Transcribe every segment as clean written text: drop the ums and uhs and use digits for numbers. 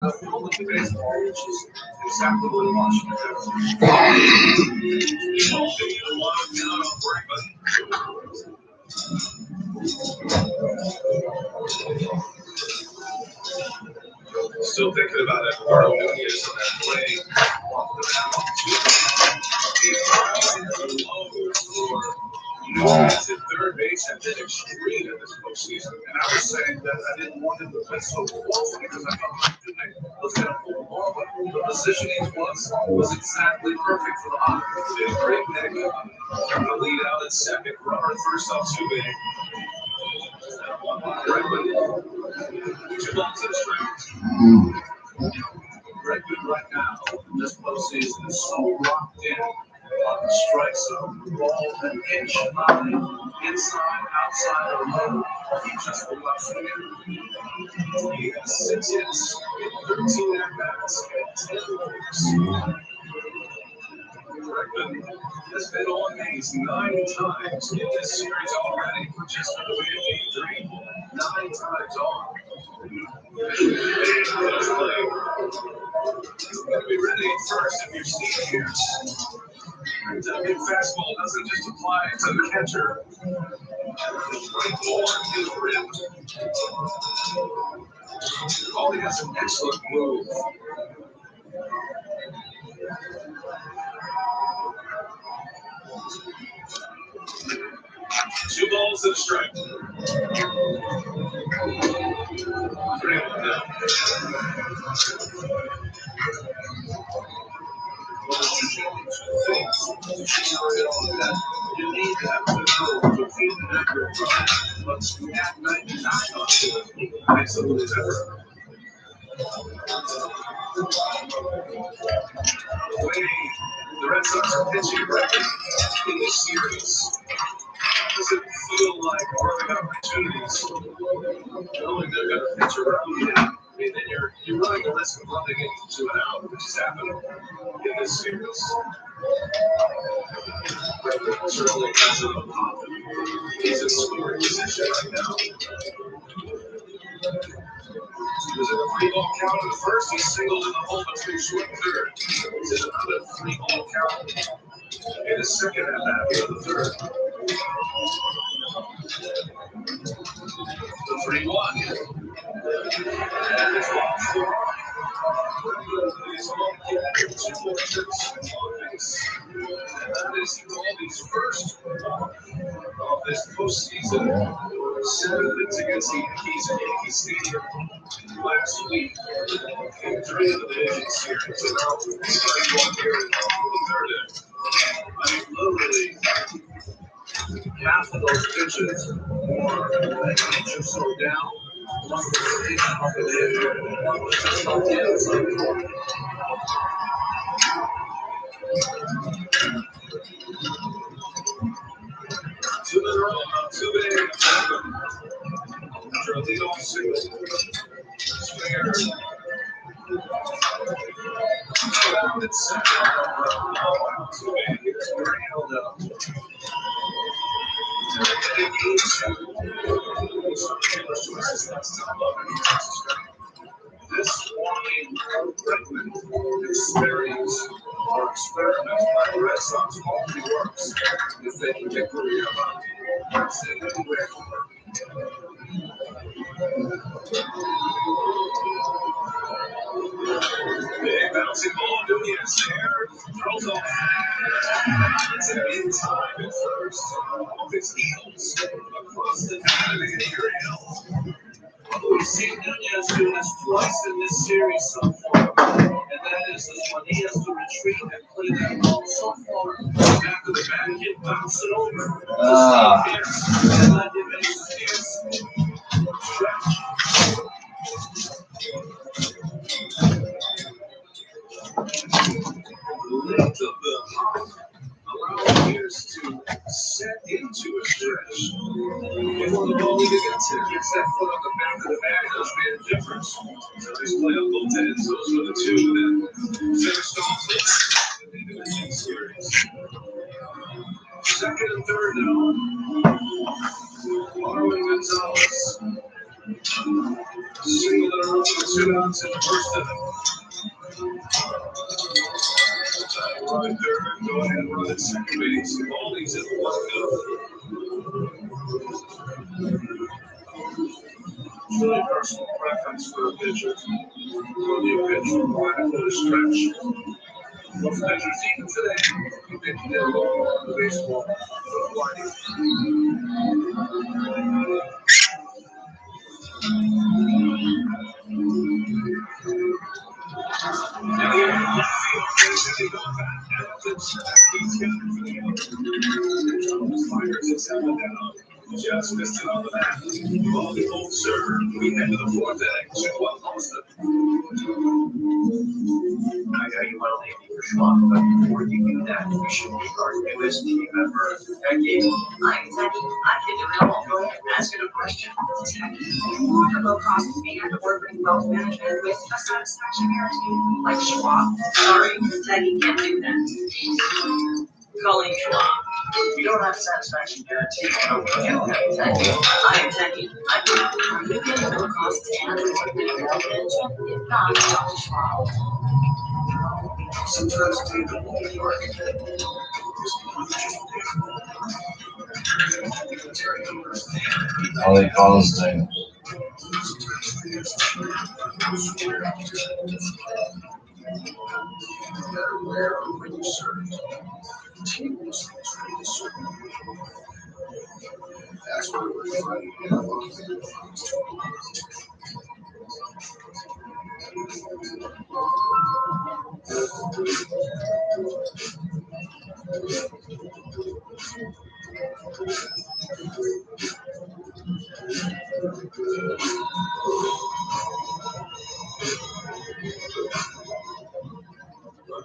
The field of the baseball, which is exactly what Washington still thinking about it. Eduardo Nunez on that play. Nunez at third base have been extreme in this postseason. And I was saying that I didn't want him to play so close because I thought was going to pull the ball, but the position he was exactly perfect for the Hawks. Did a great pick. Turned the lead out at second. Runner first up two big. Two balls in a strike. Redmond right now, this postseason is so locked in on the strike zone. Ball an inch high, inside, outside, or low. He just loves it. He has 6 hits, 13 at-bats, and 10 walks. Redmond has been on base 9 times in this series already for just under the game 3. 9 times on. Be ready first if you're seniors. The big fastball doesn't just apply to the catcher. The ball is ripped. Oh, he has an excellent move. Two balls and a strike. 3-1 now. You need that control to feel the accurate drive. But at 99 absolutely better. The Red Sox are pitching record in this series. Does it feel like perfect opportunities? Knowing they're going to pitch around you, I mean, then you're running the risk of running into an out, which is happening in this series. Certainly has a pop. He's in scoring position right now. He was in a 3-ball count at first. He singled in the hole between short and third. He's in another 3-ball count in his second at bat here in the third. The 3-1. And it's off the line. He's on two more trips on base. And that is Colby's first of this postseason. 7 hits against the Yankees at Yankee Stadium last week. Game 3 of the division series. And now he's 31 here in the third inning. I mean, literally, half of those pitches were an inch or so down. One was an inch up and in. One was just on the outside corner. Two in a row, two innings. After a leadoff single. Swinger. Down at second. Two innings. Where he held up. This morning, Redmond experience or experiment by the Red Sox only works if they can get Korea out. That's it anywhere. Big bouncing ball, Nunez there, throws off. It's an in time at first. Off his heels, across the diamond and Hill. We've seen Nunez do this twice in this series so far, and that is when he has to retreat and play that ball so far back to the back, hit, bounce it over. And let him make his stretch. Length of the hop allow players to set into a stretch. If on the ball even gets that foot on the back of the bag, does make a difference. So these playoff bullpens, those were the two that finished off the division series. Second and third now. Marwin Gonzalez. Single in a row with two outs in the first inning. Run at third, go ahead and run at second base. Baldy's in the left field. Really personal preference for a pitcher. Will you pitch from line for the stretch? Most pitchers even today, you pitch their ball on the baseball. Just missed it on the bat. Ball the old server. We head to the fourth inning. 2-1 Boston. I know you want to leave me for Schwab, but before you do that, you should be our newest team member, Becky. Hi, Becky. I'm Kitty Mel. Go ahead and ask it a question. You want a low-cost and ordering wealth management with a satisfaction guarantee, like Schwab? Sorry, Becky can't do that. Calling Schwab. We don't have a satisfaction guarantee. You have Becky. I'm Becky. I'm you get low-cost and ordering wealth management if not calling Schwab. Sometimes people won't work. All they call us things. When you serve, tables ready to serve. That's why we're fighting in our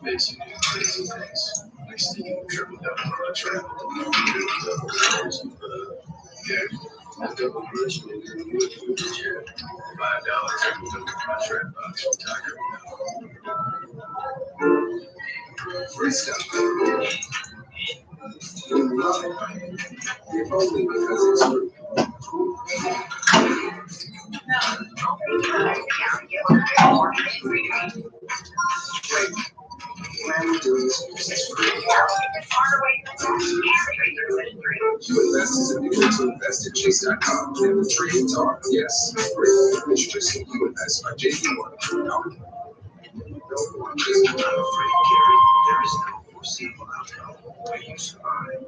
amazing crazy things. Like sneaking a triple down on a track. Yeah. A double clutch and then you would do the chair. $5 triple double contract box from Tiger. Free stuff. You love it. If only because it's true. When we do this, it's free. You invest as a mutual to invest at Chase.com. And the trade talk, yes, free. Introducing You Invest by JP Morgan. No one just not afraid, Gary. There is no foreseeable outcome when you survive.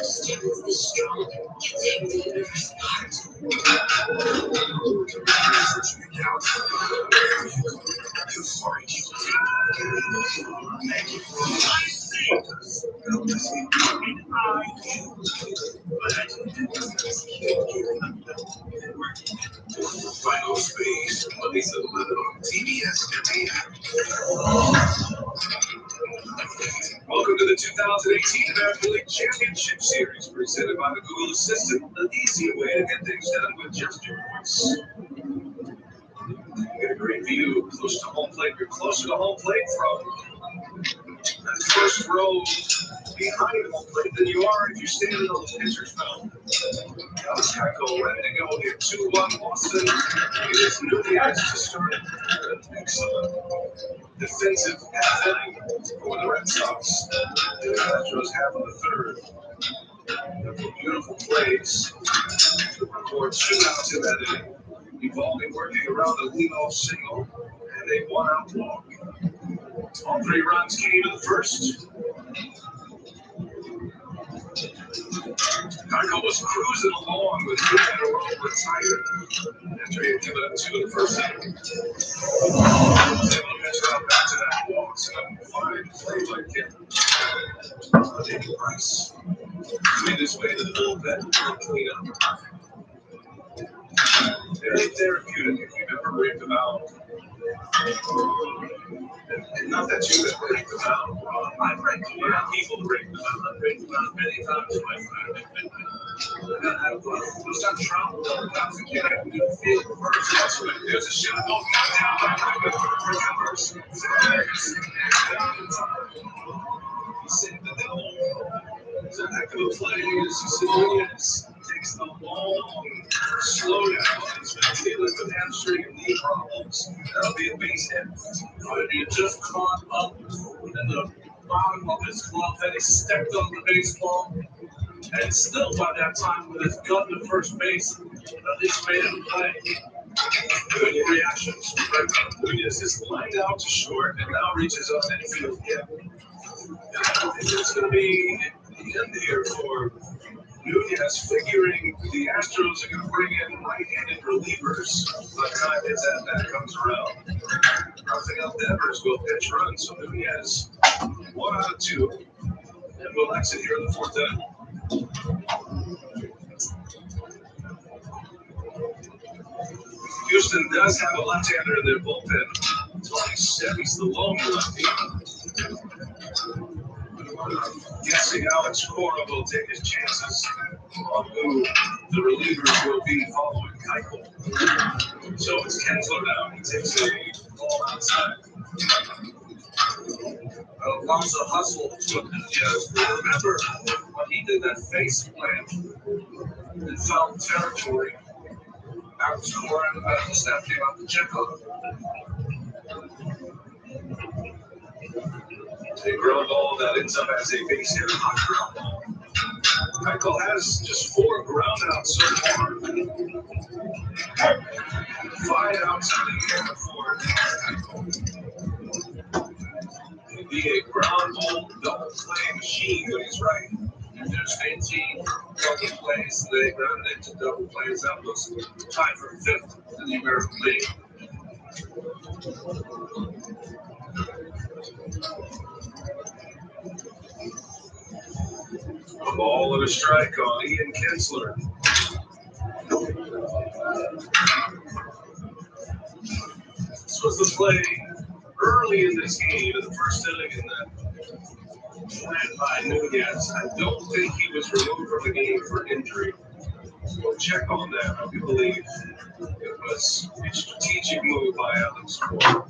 Stay strong. You fight. Final Space, Mondays at 11 on TBS NBN. Welcome to the 2018 American League Championship Series, presented by the Google Assistant, the easy way to get things done with just your voice. Get a great view close to home plate. You're closer to home plate from that first row behind home plate than you are if you're standing on the pitcher's mound. Tackle ready to go here. 2-1 Boston. It is Nunez to start. Excellent defensive half inning for the Red Sox. The Astros have in the third. Beautiful plays to record 2 outs in that inning. Evaldi working around the leadoff single and a 1-out walk. All 3 runs came in the first. Taco was cruising along with 2 in a row retired after he had given up 2 in the first inning. He was able to pitch out back to that walk. So fine play by Kim. David Price made his way to the bullpen and clean up. Very therapeutic if you've ever raved about. And not that you have raved about. I've raved about people raved about. I've raved about many times in my life. Was that Trump? That's the kid I can do the field first. There's a shot going down. Recovers. He said that the whole it's a heck of a play. He said, yes. Takes the long slow down. He's been dealing with that That'll be a base hit. But he just caught up in the bottom of his glove, then he stepped on the baseball. And still by that time, with his gun to first base, at least made him play. Good reactions. Nunez is lined out to short and now reaches up infield again. I think it's going to be the end here for Nunez, figuring the Astros are going to bring in right-handed relievers by the time his at-bat comes around. Rafael Devers will pitch run, so Nunez 1 out of 2, and we'll exit here in the 4th inning. Houston does have a left-hander in their bullpen. Tony Sevy's the lone lefty. Guessing Alex Cora will take his chances on who the relievers will be following Keuchel. So it's Kinsler now. He takes a ball outside. Lots of hustle. Remember when he did that face plant in foul territory? Alex Cora and the staff came out to check on him. A ground ball that ends up as a base hit, hot ground ball. Keuchel has just 4 ground outs so far. 5 outs in the air for Keuchel. It'd be a ground ball double play machine when he's right. If there's 18 double plays, they ground into double plays. That looks tied for 5th in the American League. A ball and a strike on Ian Kinsler. This was the play early in this game, in the first inning, in the plan by Nunez. I don't think he was removed from the game for injury. We'll check on that. I do believe it was a strategic move by Alex Cora.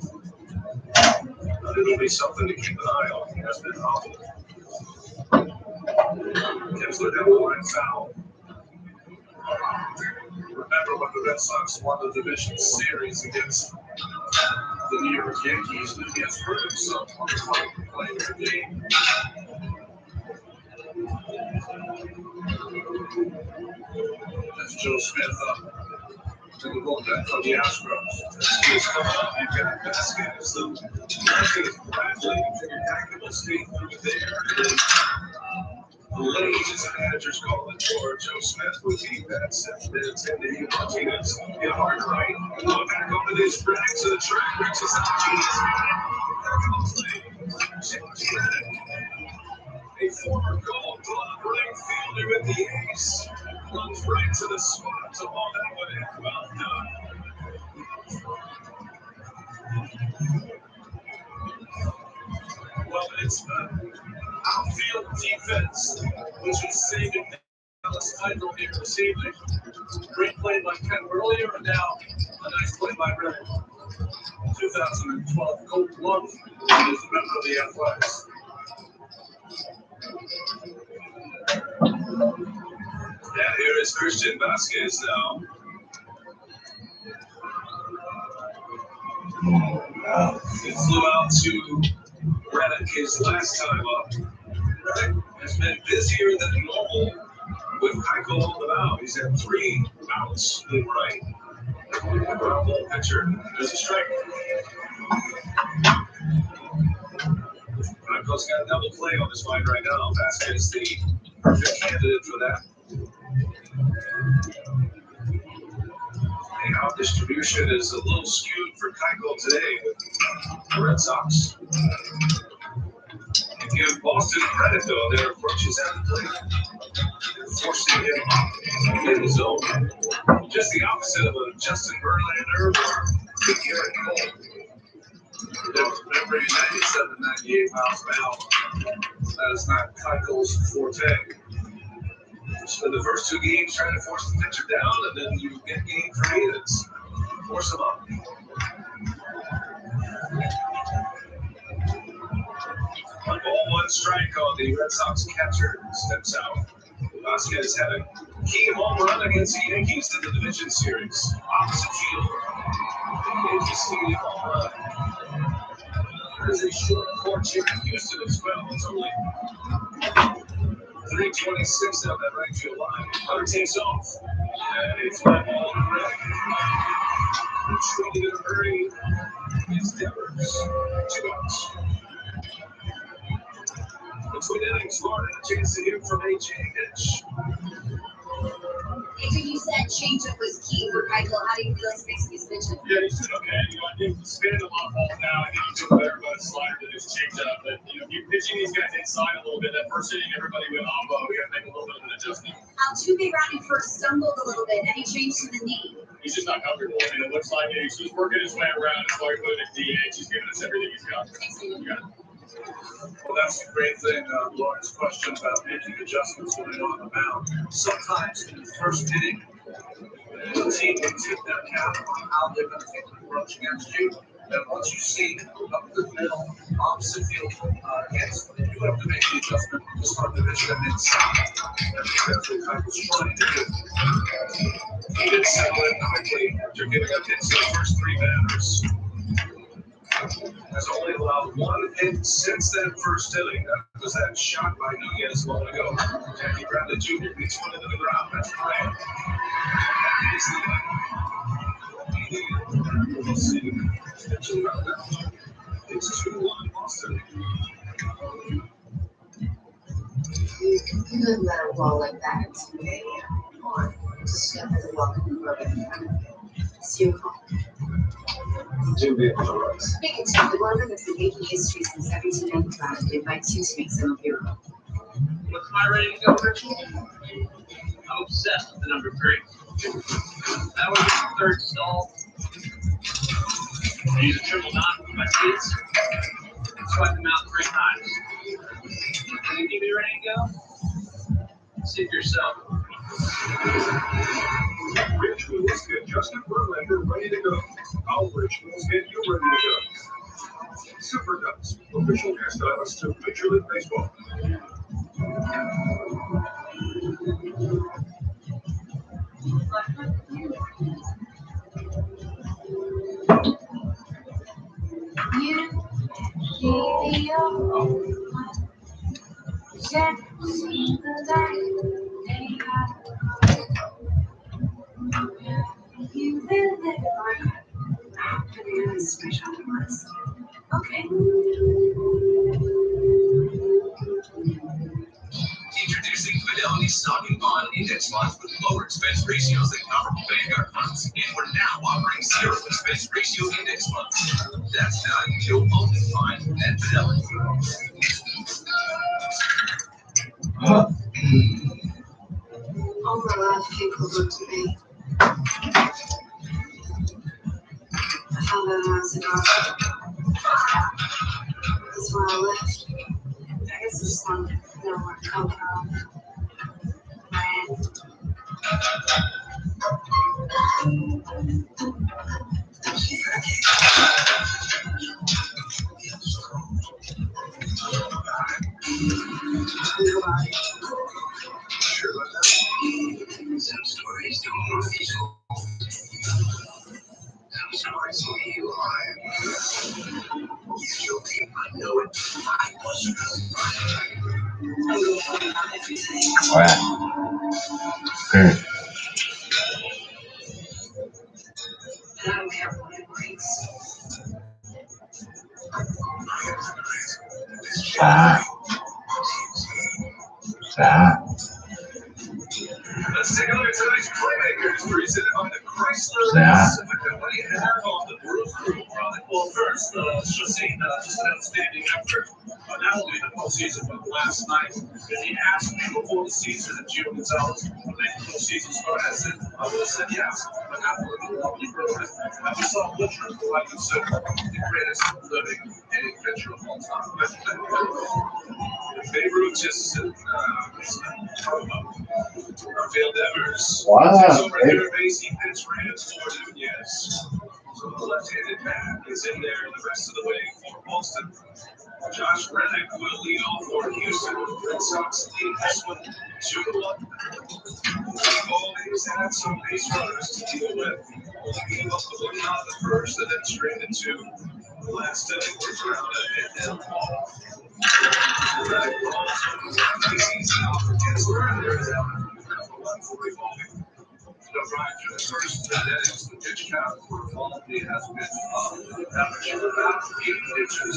But it'll be something to keep an eye on. He has been hobbled. Kinsler had a line foul. Remember when the Red Sox won the division series against the New York Yankees, Nunez hurt himself on the playing the game. That's Joe Smith up to the bullpen for the Astros. He is coming up. You've got Vasquez. So Vasquez Bradley figured tactical speed through there. The late as the managers call it for Joe Smith would be that 7 minutes into Martinez. In hard right. Going back over these strikes to the track. Reaches out. A former Gold Glove right fielder with the ace. Runs right to the spot to ball that one in. Well done. Well, it's outfield defense, which is saving the Dallas title here this evening. Great play by Ken earlier, and now a nice play by Red. 2012 Gold Glove is a member of the Athletics. And here is Christian Vasquez now. It flew out to Reddick his last time up. Reddick has been busier than normal with Keuchel on the mound. He's had 3 outs to the right. The ground ball pitcher. There's a strike. Keuchel's got a double play on his mind right now. Vasquez is the perfect candidate for that. The out distribution is a little skewed for Keuchel today with the Red Sox. And give Boston credit, though. Their approaches at the plate. They're forcing him in the zone. Just the opposite of a Justin Verlander or a Garrett Cole. Remember, 97, 98 miles an hour. That is not Keuchel's forte. Spend the first 2 games trying to force the pitcher down, and then you get game 3 and it's force them up. One ball, 1 strike on the Red Sox catcher. Steps out. Vasquez had a key home run against the Yankees in the division series. Opposite field. ABC there's a short porch here in Houston as well. It's only 3:26 on that right field line. Hunter takes off. And it's flat ball in the red. Trying to hurry is Devers. 2 outs. Between innings, Florida, a chance to hear from A.J. Hinch. AJ, you said changeup was key for Keuchel. How do you feel like fixing his pitching? Yeah, he's doing okay. I think he's spinning a lot of balls now. I think he's doing better about his slider than his changeup. But, you're pitching these guys inside a little bit. That first inning, everybody went off. We got to make a little bit of an adjustment. Altuve rounding first stumbled a little bit. Any change to the knee? He's just not comfortable. I mean, it looks like he's working his way around. That's why he put it in DH. He's giving us everything he's got. You got it. Well, that's the great thing. Lauren's question about making adjustments when they're on the mound. Sometimes in the first inning, the team will tip their cap on how they're going to take the approach against you. And once you see up the middle, opposite field hits, you have to make the adjustment to start to pitch them inside. That's what I was trying to do. He did settle in quickly after giving up hits in the first 3 batters. Has only allowed 1 hit since that first inning. That was that shot by Nunez a moment ago. Jackie Bradley Jr. beats one into the ground. That's right. That is the we'll see. It's 2-1 Boston. You couldn't let a ball like that today. Or just step in the welcome program. It's your call. Jimmy Flores. Big Tim, the Warner that's been making history since 1795, invites you to make some of your own. What's my rating go, Richie? I'm obsessed with the number 3. That was the third stall. I use a triple knot with my kids. Swipe them out 3 times. Can you give me a rating go? See for yourself. Rituals get Justin Verlander ready to go. All rituals get you ready to go. Super Ducks, official hairstylist to Major League Baseball. Okay. Introducing Fidelity Stock and Bond Index Funds with lower expense ratios than comparable Vanguard funds. And we're now offering 0 expense ratio index funds. That's value you'll only find at Fidelity. All my life people look to me. I found out I was a doctor. That's why I left. I guess I just wanted to know where to come from. Some stories don't be so. Some stories leave you alive. You're guilty, I know it. I wasn't. All right. Let's take a look at tonight's playmakers, presented by the Chrysler Pacifica. What do you have on the Brewers group, Ronnie? Well, first, Chacin, just an outstanding effort. Not only in the postseason, but last night. If he asked me before the season if Gio Gonzalez would make the postseason start, I would have said yes. But after the lovely Brewers, I just saw Butcher, who I consider the greatest living hitting pitcher of all time. Babe Ruth just Rafael Devers. Wow. So regular base, he pitched for him for Nunez. So the left-handed man is in there the rest of the way for Boston. Josh Reddick will lead off for Houston. Red Sox lead this one 2-1. Always had some base runners to deal with. Only gave up the one on the first and then straight into the last inning. We're around a hit and ball. Reddick balls gets around there down. Number 140 bowling. Right to the first, that is the pitch count for quality has been average of about 8 pitches.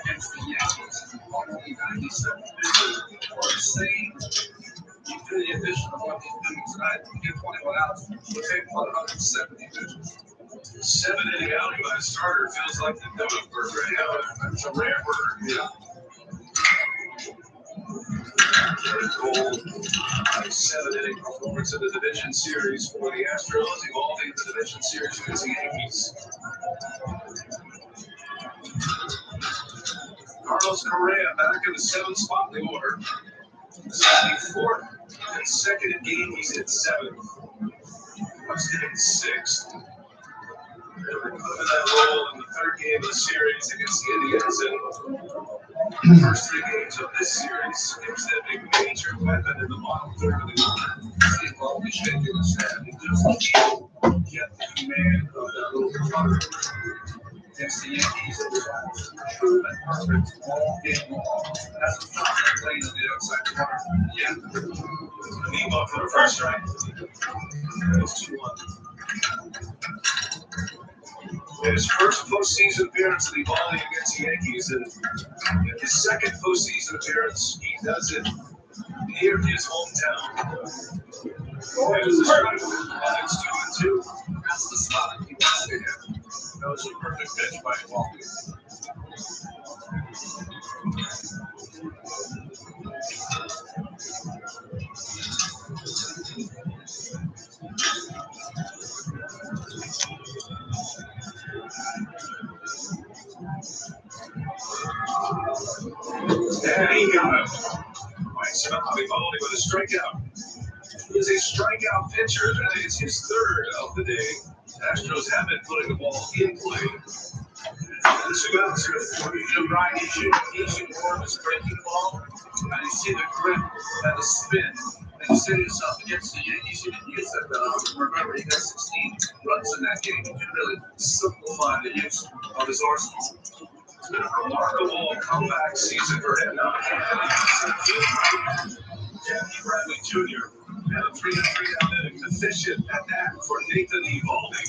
Against the Yankees, 97 pitches or the same. You do the addition of what he's doing tonight, you get 21 outs, we'll take 170 pitches. 7-inning outing by a starter feels like the donut burger. It's a rare burger. Yeah. Jared Cole, 7-inning performance in the division series for the Astros, evolving the division series against the Yankees. Carlos Correa back in the 7th spot in the order. 74th and second in game, he's hit 7th. What's hitting 6th? Never put that role in the 3rd game of the series against the Indians. And the first 3 games of this series gives them a major weapon in the bottom 3rd of the order. He's probably shaking his head. He just can't get the command of that little cutter. Against the Yankees, it was true and perfect all game long. That's the shot that played on the outside corner. Yeah. Nemo for the first strike. It's 2-1. His first postseason appearance in the bowling against the Yankees, and in his second postseason appearance, he does it near his hometown. There's the strike. It's 2-2. That's the spot he wants to hit. That was a perfect pitch by Walker. And he got him. Mike Sinabi holding with a strikeout. He is a strikeout pitcher. That is his 3rd of the day. Astros have been putting the ball in play. The 2 outs here for Brian Eason more of his breaking ball. And you see the grip and the spin. And you say to yourself, against the Yankees, you didn't use that. Remember, he got 16 runs in that game. He can really simplify the use of his arsenal. It's been a remarkable comeback season for him. Jackie Bradley Jr. and a 3-3 out inning, efficient at that for Nathan Eovaldi.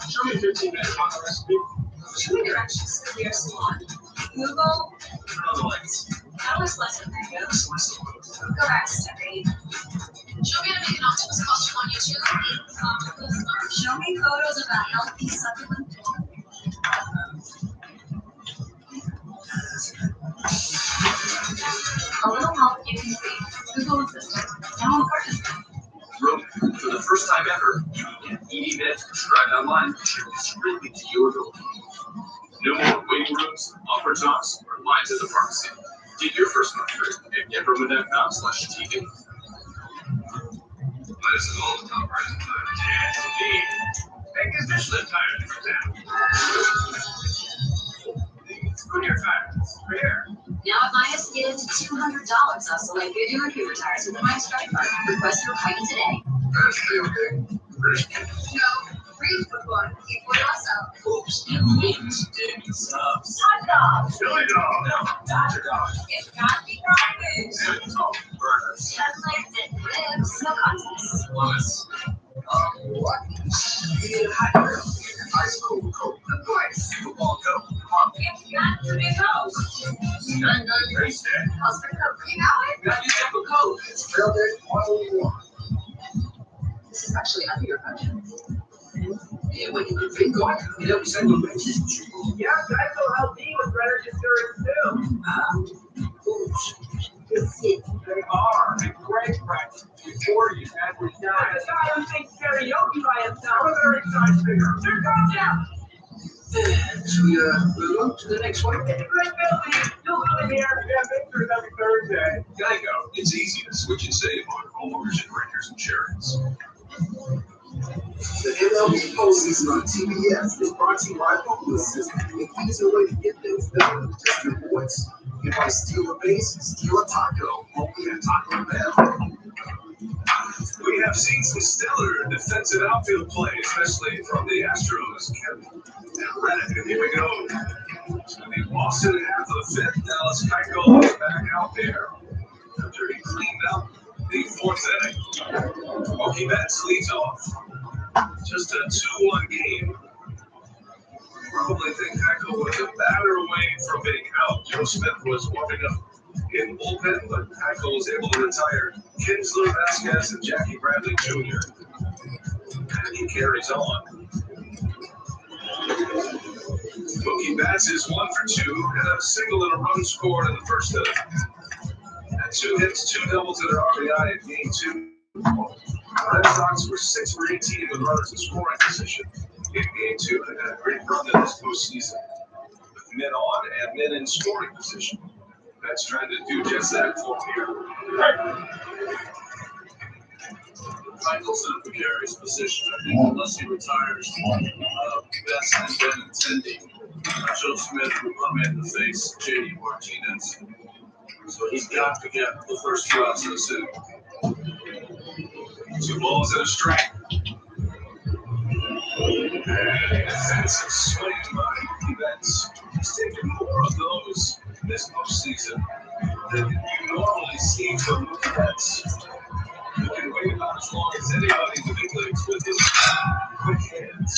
Show me 15-minute progress. Show me directions to the hair salon. Google. Other lights. How is lesson 3 go? Go back to step 8. Show me how to make an octopus costume on YouTube. Show me photos of a healthy supplement. A little help you can see. Google Assistant. Down the garden. For the first time ever, you can get ED meds prescribed online shipped strictly to your door. No more waiting rooms, offer talks, or lines at the pharmacy. Get your first month free at GetRoman.com/TV. Let us know all the top right time. Make this Michelin tire for that. Goodyear tires. Right here. Now at Midas, get into $200 off select Goodyear and Cooper tires with the Midas Strike Card. Request your appointment today. That's okay. No, read for fun. Keep what else up. Oops, it means David subs. Hot dog. Billy Dog. No, Dr. Dog. It's got to be practice. David Dog. Burgers. Legs and ribs. No contest. Lettuce. What? You need a hot grill. Ice cold Coke. Of course. Football Coke. This is actually under your budget. Yeah, what you think going? You know, we said we were just. Yeah, Geico helped me with renter's insurance too. They are a great price before you advertise. The guy who sings karaoke by himself. What other exciting figure? Here comes out. Should we move on to the next one? It's a great building. You'll live here. We have pictures every Thursday. Geico. It's easy to switch and save on homeowners and renters insurance. The MLB postseason on TBS is brought to you by Oakland System. An easier way to get things done with just your voice. If I steal a base, steal a taco. Only at Taco Bell. We have seen some stellar defensive outfield play, especially from the Astros. Kevin and Reddick, here we go. It's going to be Boston in half of the fifth. Dallas Keuchel is back out there after he cleaned up the fourth inning. Mookie Betts leads off. Just a 2-1 game. Probably think Keuchel was a batter away from being out. Joe Smith was warming up in bullpen, but Keuchel was able to retire Kinsler, Vasquez, and Jackie Bradley Jr. And he carries on. Mookie Betts is 1 for 2, and a single and a run scored in the first inning. And 2 hits, 2 doubles in their RBI in game 2. The Red Sox were 6 for 18 with runners in scoring position in game 2, and had a great run in this postseason with men on and men in scoring position. That's trying to do just that for here. Michael set up the carries position. I think unless he retires, Betts has been intending Joe Smith will come in to face JD Martinez. So he's got to get the first 2 outs of the suit. 2 balls and a strike. And that's a swing by Mookie Betts. He's taken more of those this postseason than you normally see from Mookie Betts. He can wait about as long as anybody in the big leagues with his quick hands.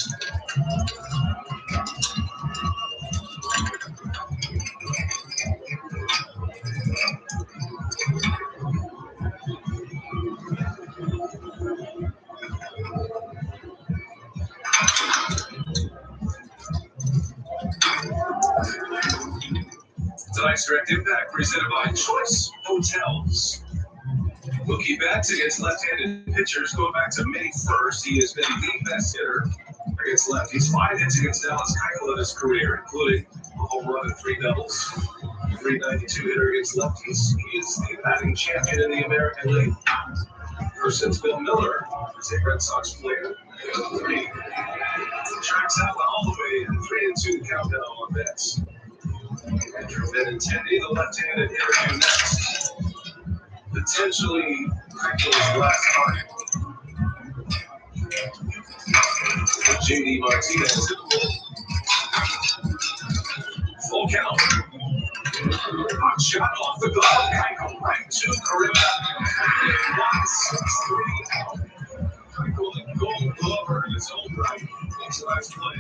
Tonight's Direct Impact presented by Choice Hotels. Mookie Betts against left-handed pitchers going back to May 1st. He has been the best hitter against lefties. 5 hits against Dallas Keuchel in his career, including a home run and 3 doubles. 392 hitter against lefties. He is the batting champion in the American League. Ever since Bill Miller was a Red Sox player. 3 tracks out all the way, and 3-2 countdown on Betts. Andrew Benintendi, the left-handed hitter, due next. Potentially Keuchel's last target. JD Martinez in the full count. Hot shot off the glove. Keuchel right to Carrera. 1-6-3. Keuchel and Gold Glover in his own right. Next last play.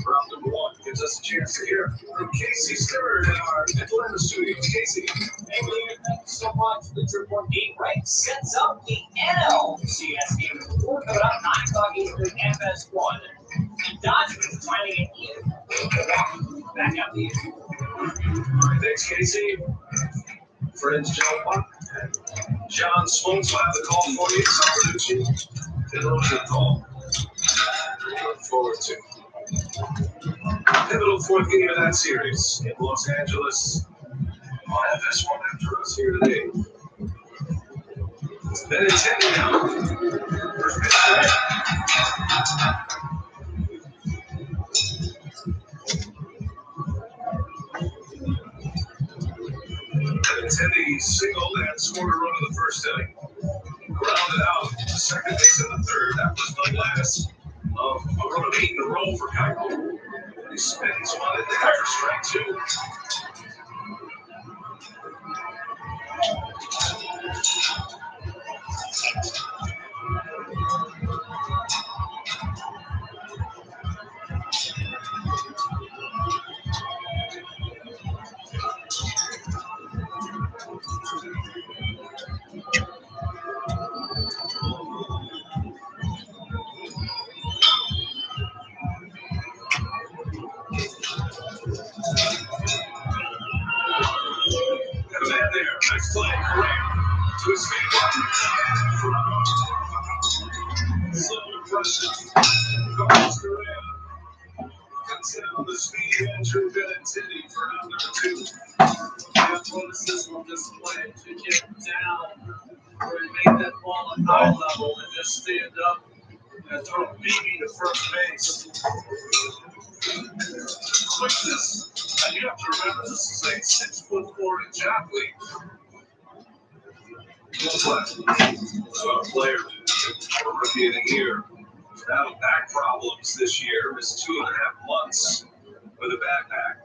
Round number 1 gives us a chance to hear from Casey Stewart in our Atlanta studios. Casey. Hey, William, thank you so much. The Triple Game right sets up the NLCS game. We're coming up 9 o'clock Eastern, FS1. The Dodgers finally get in. Back out to you. All right, thanks, Casey. Friends Joe Buck and John Smoltz will have the call for you. Salvaducci and Rosenthal. Look forward to pivotal 4th game of that series in Los Angeles on FS1 after us here today. Then it's hitting now. First pitch today. Benintendi singled and scored a run in the first inning. Grounded out to second base in the 3rd. That was the last of a run of 8 in a row for Keuchel. He spins one in there for strike 2. Man there, nice play, Correa. To his feet. So impressive. Carlos Correa. Until the speed Andrew Benintendi for round number 2. The athleticism of this play to get down where he made that ball at eye level and just stand up and throw a BB to first base. Quickness. And you have to remember, this is a 6'4" athlete. Player, rookie of the year. Battled back problems this year. Missed 2.5 months with a bad back.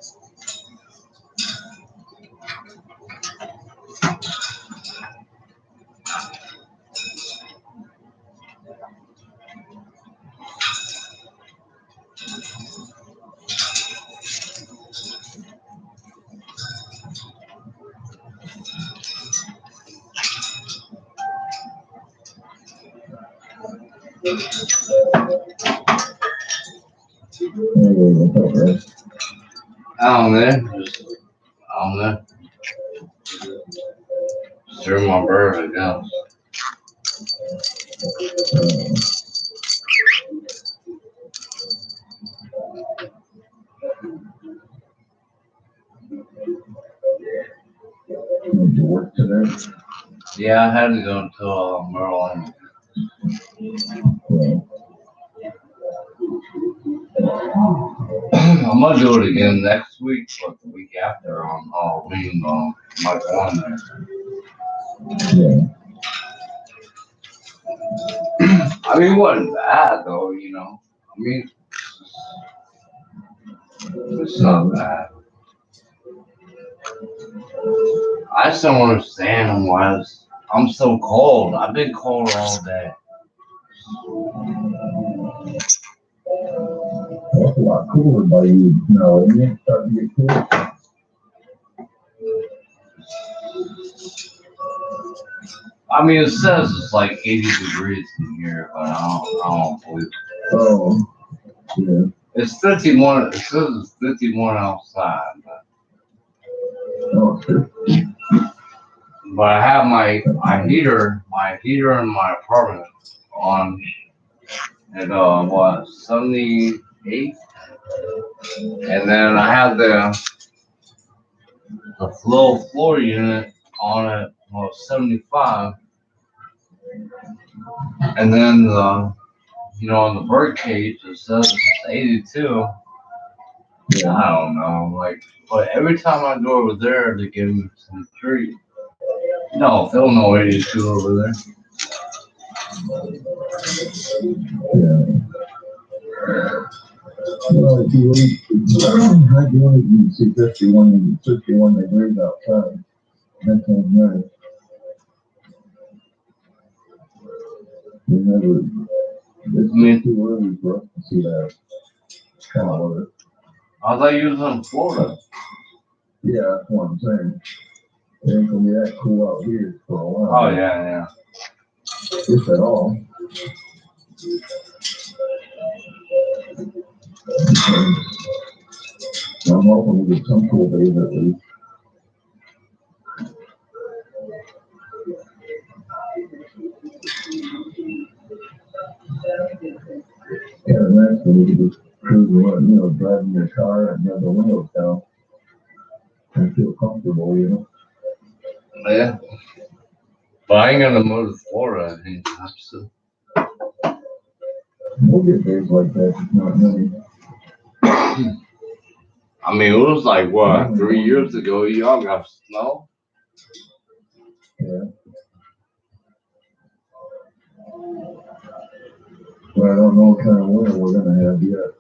I don't know. Stir my bird, I guess. Did you work today? Yeah, I had to go to Maryland. Yeah. I'm gonna do it again next week, but the week after on Halloween, my going there. Yeah. I mean, it wasn't bad though, you know. I mean, it's not bad. I just don't understand why I'm so cold. I've been cold all day. That's a lot cooler by you now, isn't it? Starting to get cool. I mean, it says it's like 80 degrees in here, but I don't believe it. Oh, yeah. It's 51. It says it's 51 outside, Oh, sure. but I have my heater in my apartment on at 78, and then I have the floor unit on at 75, and then the on the bird cage it says it's 82. Yeah. I don't know, but every time I go over there, they give me some treat. No, they'll know 82 over there. Yeah. Well, if you how do you want to see 51 degrees outside? That sounds nice. You never, it's too early for us to see that kind of weather. I thought you was in Florida. Yeah, that's what I'm saying. It ain't gonna be that cool out here for a while. Oh yeah. If at all. I'm hoping we get some cool days at least. Yeah, the next one we could just cruise around, driving your car and have the windows down and feel comfortable, Yeah. But I ain't gonna move to Florida anytime soon. We'll get days like that, just not many. I mean, it was like, what, 3 years ago, y'all got snow? Yeah. But I don't know what kind of winter we're gonna have yet.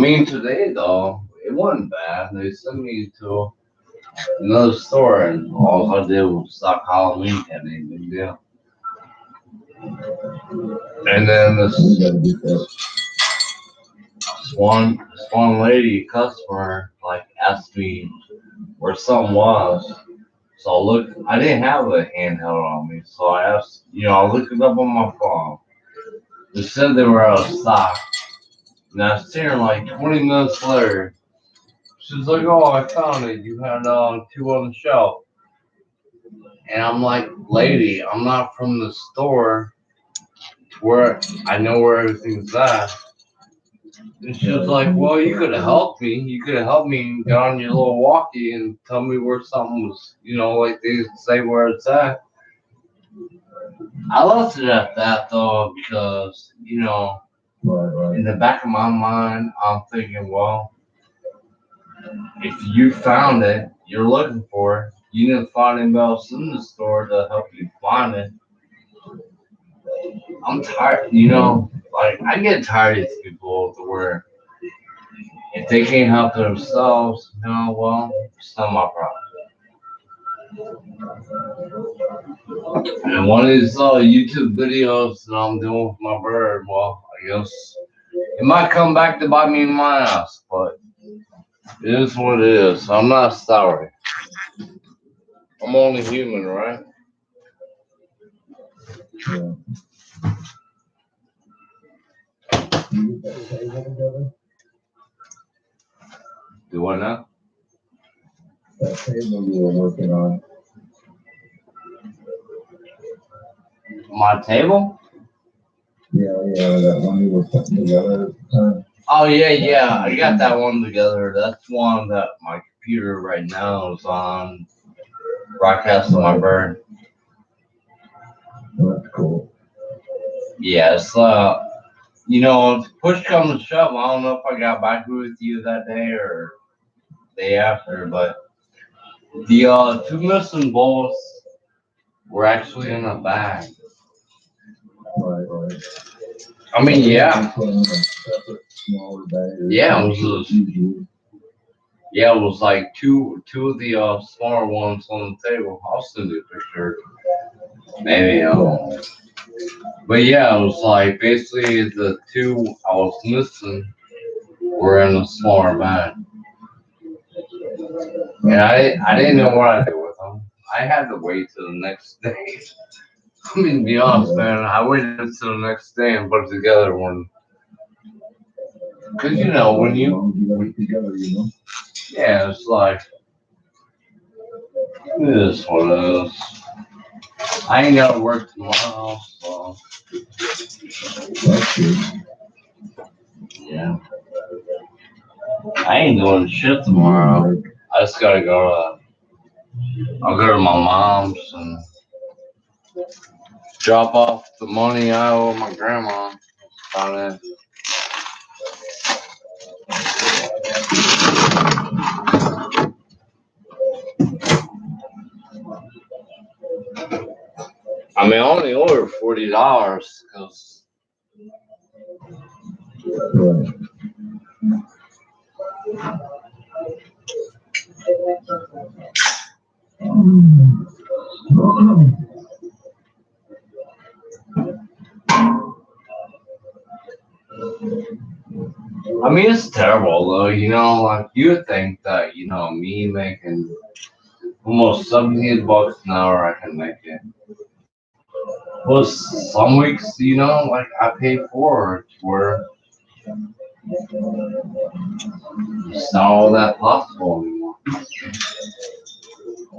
mean, today though, it wasn't bad. They sent me to another store, and all I did was stock Halloween candy. Big deal. And then You gotta get that. this one lady customer like asked me where something was. So I didn't have a handheld on me, so I asked, I looked it up on my phone. They said they were out of stock, and I was there like 20 minutes later. She was like, "Oh, I found it. You had two on the shelf." And I'm like, "Lady, I'm not from the store where I know where everything's at." And she was like, "Well, you could have helped me. You could have helped me get on your little walkie and tell me where something was, like they say where it's at." I left it at that though, because, Right. in the back of my mind, I'm thinking, well, if you found it, you're looking for it. You didn't find anybody else in the store to help you find it. I'm tired, like I get tired of these people to where if they can't help themselves, well, it's not my problem. And one of these YouTube videos that I'm doing with my bird, well, I guess it might come back to bite me in my ass, but it is what it is. I'm not sorry. I'm only human, right? Yeah. You get that table together? Do what now? That table you were working on. My table? Yeah, that one you were putting together at the time. Oh yeah. I got that one together. That's one that my computer right now is on broadcasting my bird. That's cool. Yes, if push comes to shove, I don't know if I got back with you that day or day after, but the two missing bolts were actually in a bag. Right. I mean, yeah. Put them in a separate, smaller bag. Yeah, it was like two of the smaller ones on the table. I'll send you a picture. Maybe. But yeah, it was like basically the two I was missing were in a smaller bag. And I didn't know what I'd do with them. I had to wait till the next day. I mean, to be honest, man, I waited until the next day and put it together when. Because, when you. Get together, Yeah, it's like. It is what it is. I ain't got to work tomorrow, so. That's good. Yeah. I ain't doing shit tomorrow. I just gotta go I'll go to my mom's and drop off the money I owe my grandma. About it. I mean, I only owe her $40 because. Right. I mean, it's terrible though, like you would think that, me making almost $17 an hour, I can make it. Well, some weeks, like I pay for it where it's not all that possible anymore.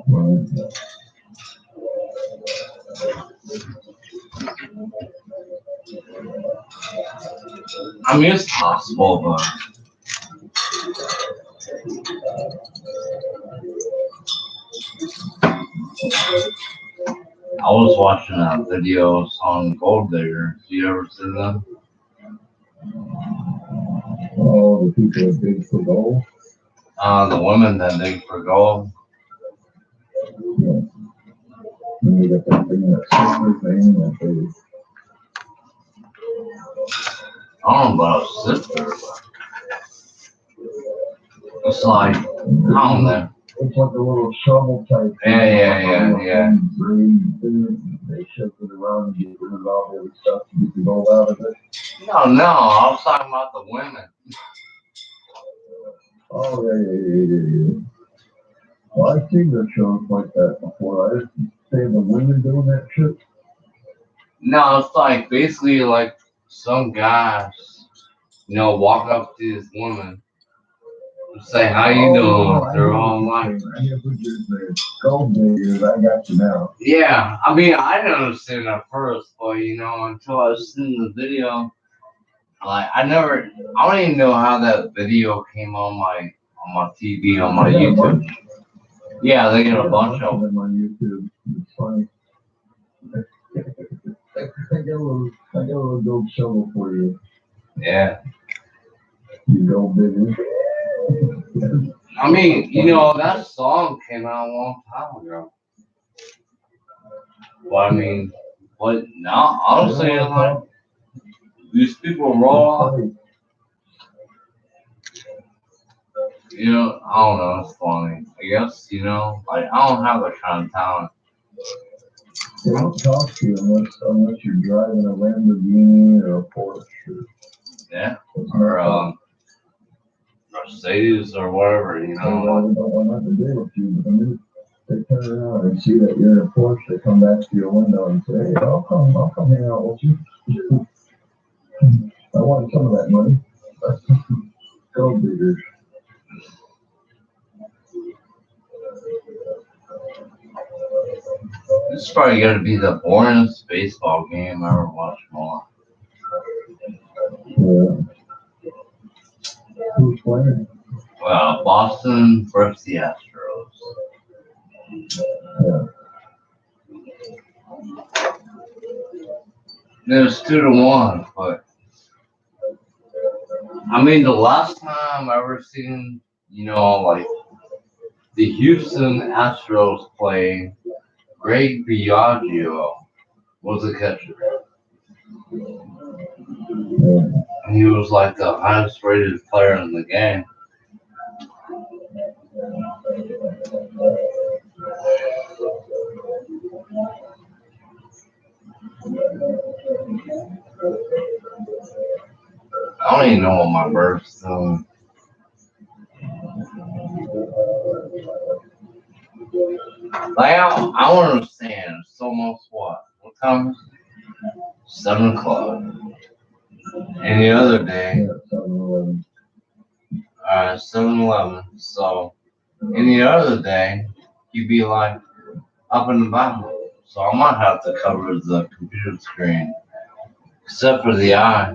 Right. I mean, it's possible, but I was watching videos on Gold Digger. You ever see them? Oh, the people that dig for gold? The women that dig for gold. Yeah. And you got that thing, that silver thing, that they. I don't know about a sister, but It's like, I don't know. It's like a little shovel type. Yeah. They shift it around and get rid of all the other stuff to get the gold out of it. No, I was talking about the women. Oh, yeah. Well, I've seen the shows like that before. I just say the women doing that shit. No, it's like basically like some guys, walk up to this woman and say, "How you doing?" They're all like, "Gold diggers, I got you now." yeah. I mean, I didn't understand at first, but until I was seeing the video, like I don't even know how that video came on my TV on my YouTube. Yeah, they get a bunch of them on YouTube. It's funny. I got a little gold shovel for you. Yeah. You gold digger. I mean, that song came out a long time ago. Well, I mean, but now, honestly, like, these people roll off. I don't know, it's funny. I guess, like, I don't have that kind of talent. They don't talk to you unless you're driving a Lamborghini or a Porsche. Yeah, or Mercedes or whatever, They don't want nothing to do with you, but when they turn around and see that you're in a Porsche, they come back to your window and say, "Hey, I'll come hang out with you. I want some of that money." Gold diggers. This is probably going to be the boringest baseball game I ever watched more. Yeah. Who's playing? Well, Boston versus the Astros. Yeah. It was 2-1, but I mean, the last time I ever seen, like the Houston Astros play, Greg Biagio was a catcher. And he was like the highest rated player in the game. I don't even know what my bird's doing. Like, I don't understand. It's almost what? What time is it? 7 o'clock. And the other day, 7-Eleven. So, and the other day, you'd be like up and about. So I might have to cover the computer screen, except for the eye.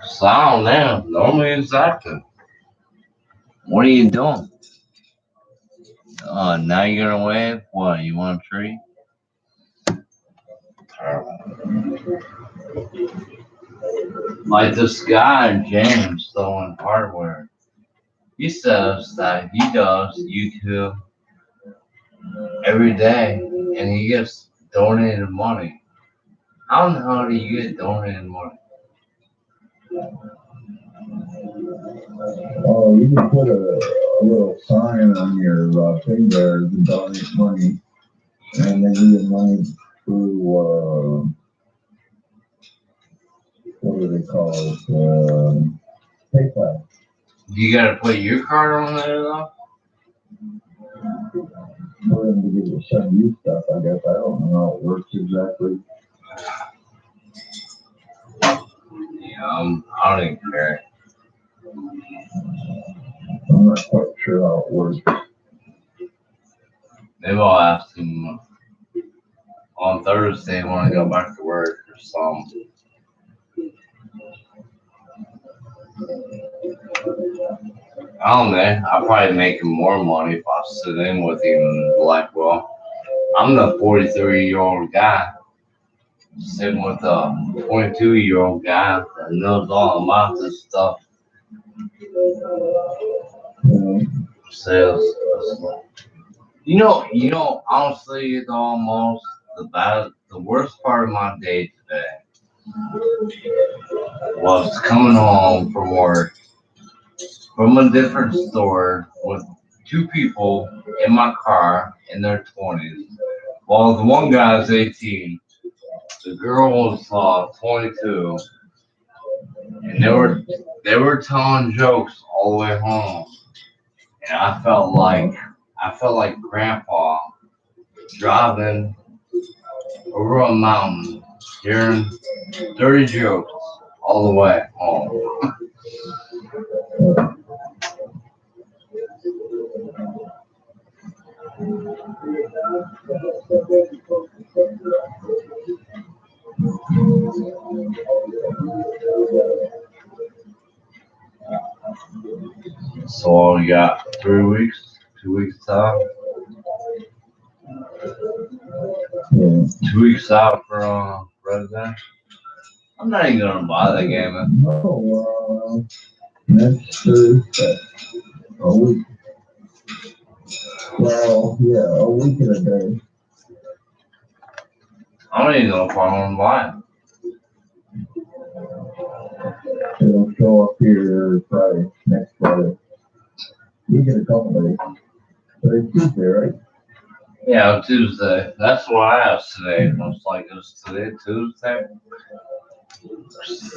So I don't know. Normally it's active. What are you doing? Now you're gonna wave? What, you want a treat? Like this guy, James, throwing hardware. He says that he does YouTube every day and he gets donated money. How the hell do you get donated money? Oh, you can put a little sign on your thing there to donate money, and they give you money through what do they call it? PayPal. You gotta put your card on there though? For them to give you send you stuff, I guess. I don't know how it works exactly. Yeah, I don't even care. I'm not quite sure how it works. Maybe I'll ask him on Thursday when I go back to work or something. I don't know. I'll probably make him more money if I sit in with him and be like, well, I'm the 43-year-old guy sitting with a 22-year-old guy that knows all about this stuff. Says, honestly, it's almost the worst part of my day today was coming home from work from a different store with two people in my car in their 20s. While the one guy was 18, the girl was 22, and they were telling jokes all the way home. And I felt like grandpa driving over a mountain, hearing dirty jokes all the way home. So we got 3 weeks, 2 weeks out, Yeah. 2 weeks out for Red. I'm not even gonna buy that game. No, next Thursday. A week. Well, yeah, a week and a day. I don't even know if I want to buy It'll show up here Friday, next Friday. You get a couple days. Today's Tuesday, right? it. Yeah, Tuesday. That's what I asked today. I was like, is today Tuesday?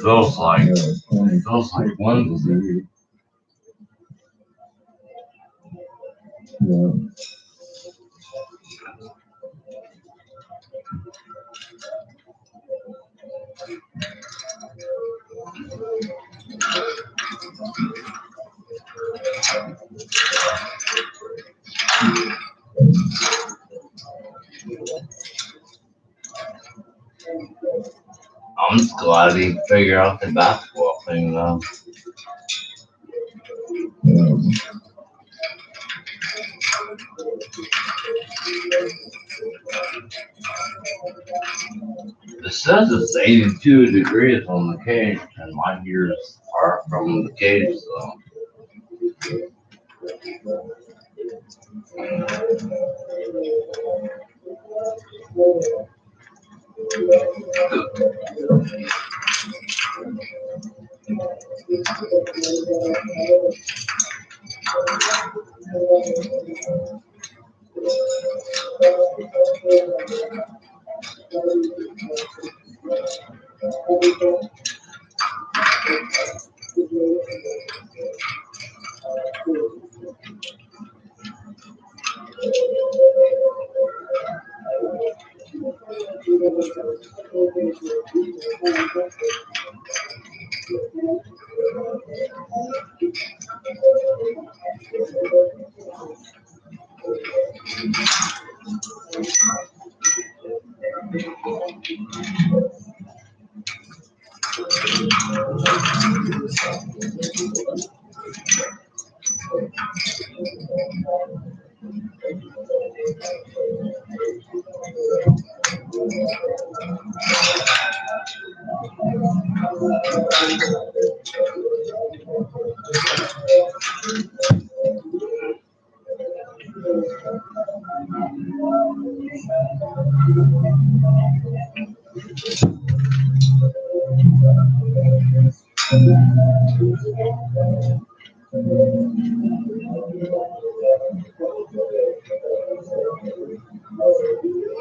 Feels like Yeah, 20. feels like Wednesday. Yeah. I'm just glad he figured out the basketball thing though. Um, It says it's 82 degrees on the cage, and my ears are from the cage though.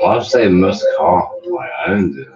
Why say missed call? Like I didn't do it.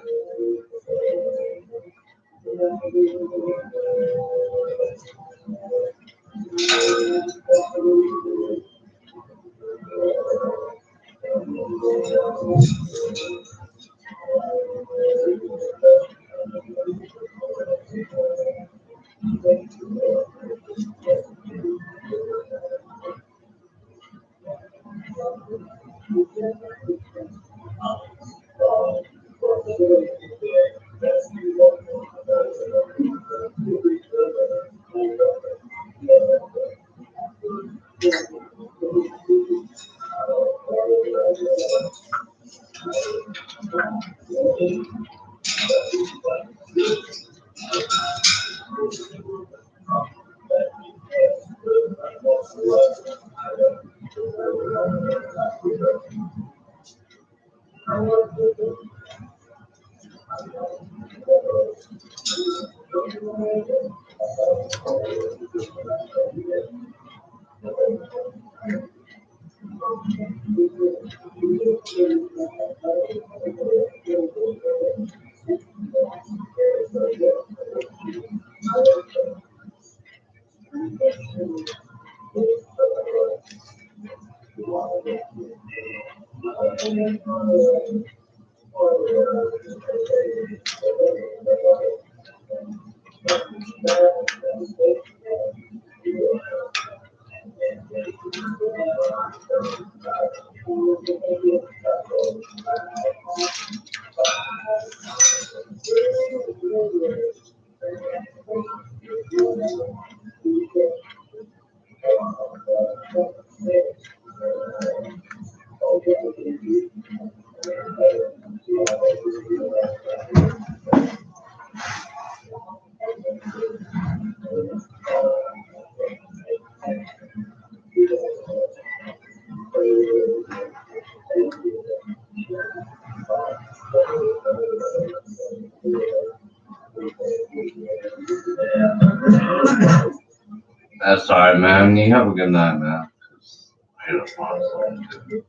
That's all right, man. You have a good night, man. 'Cause I gotta find something to do.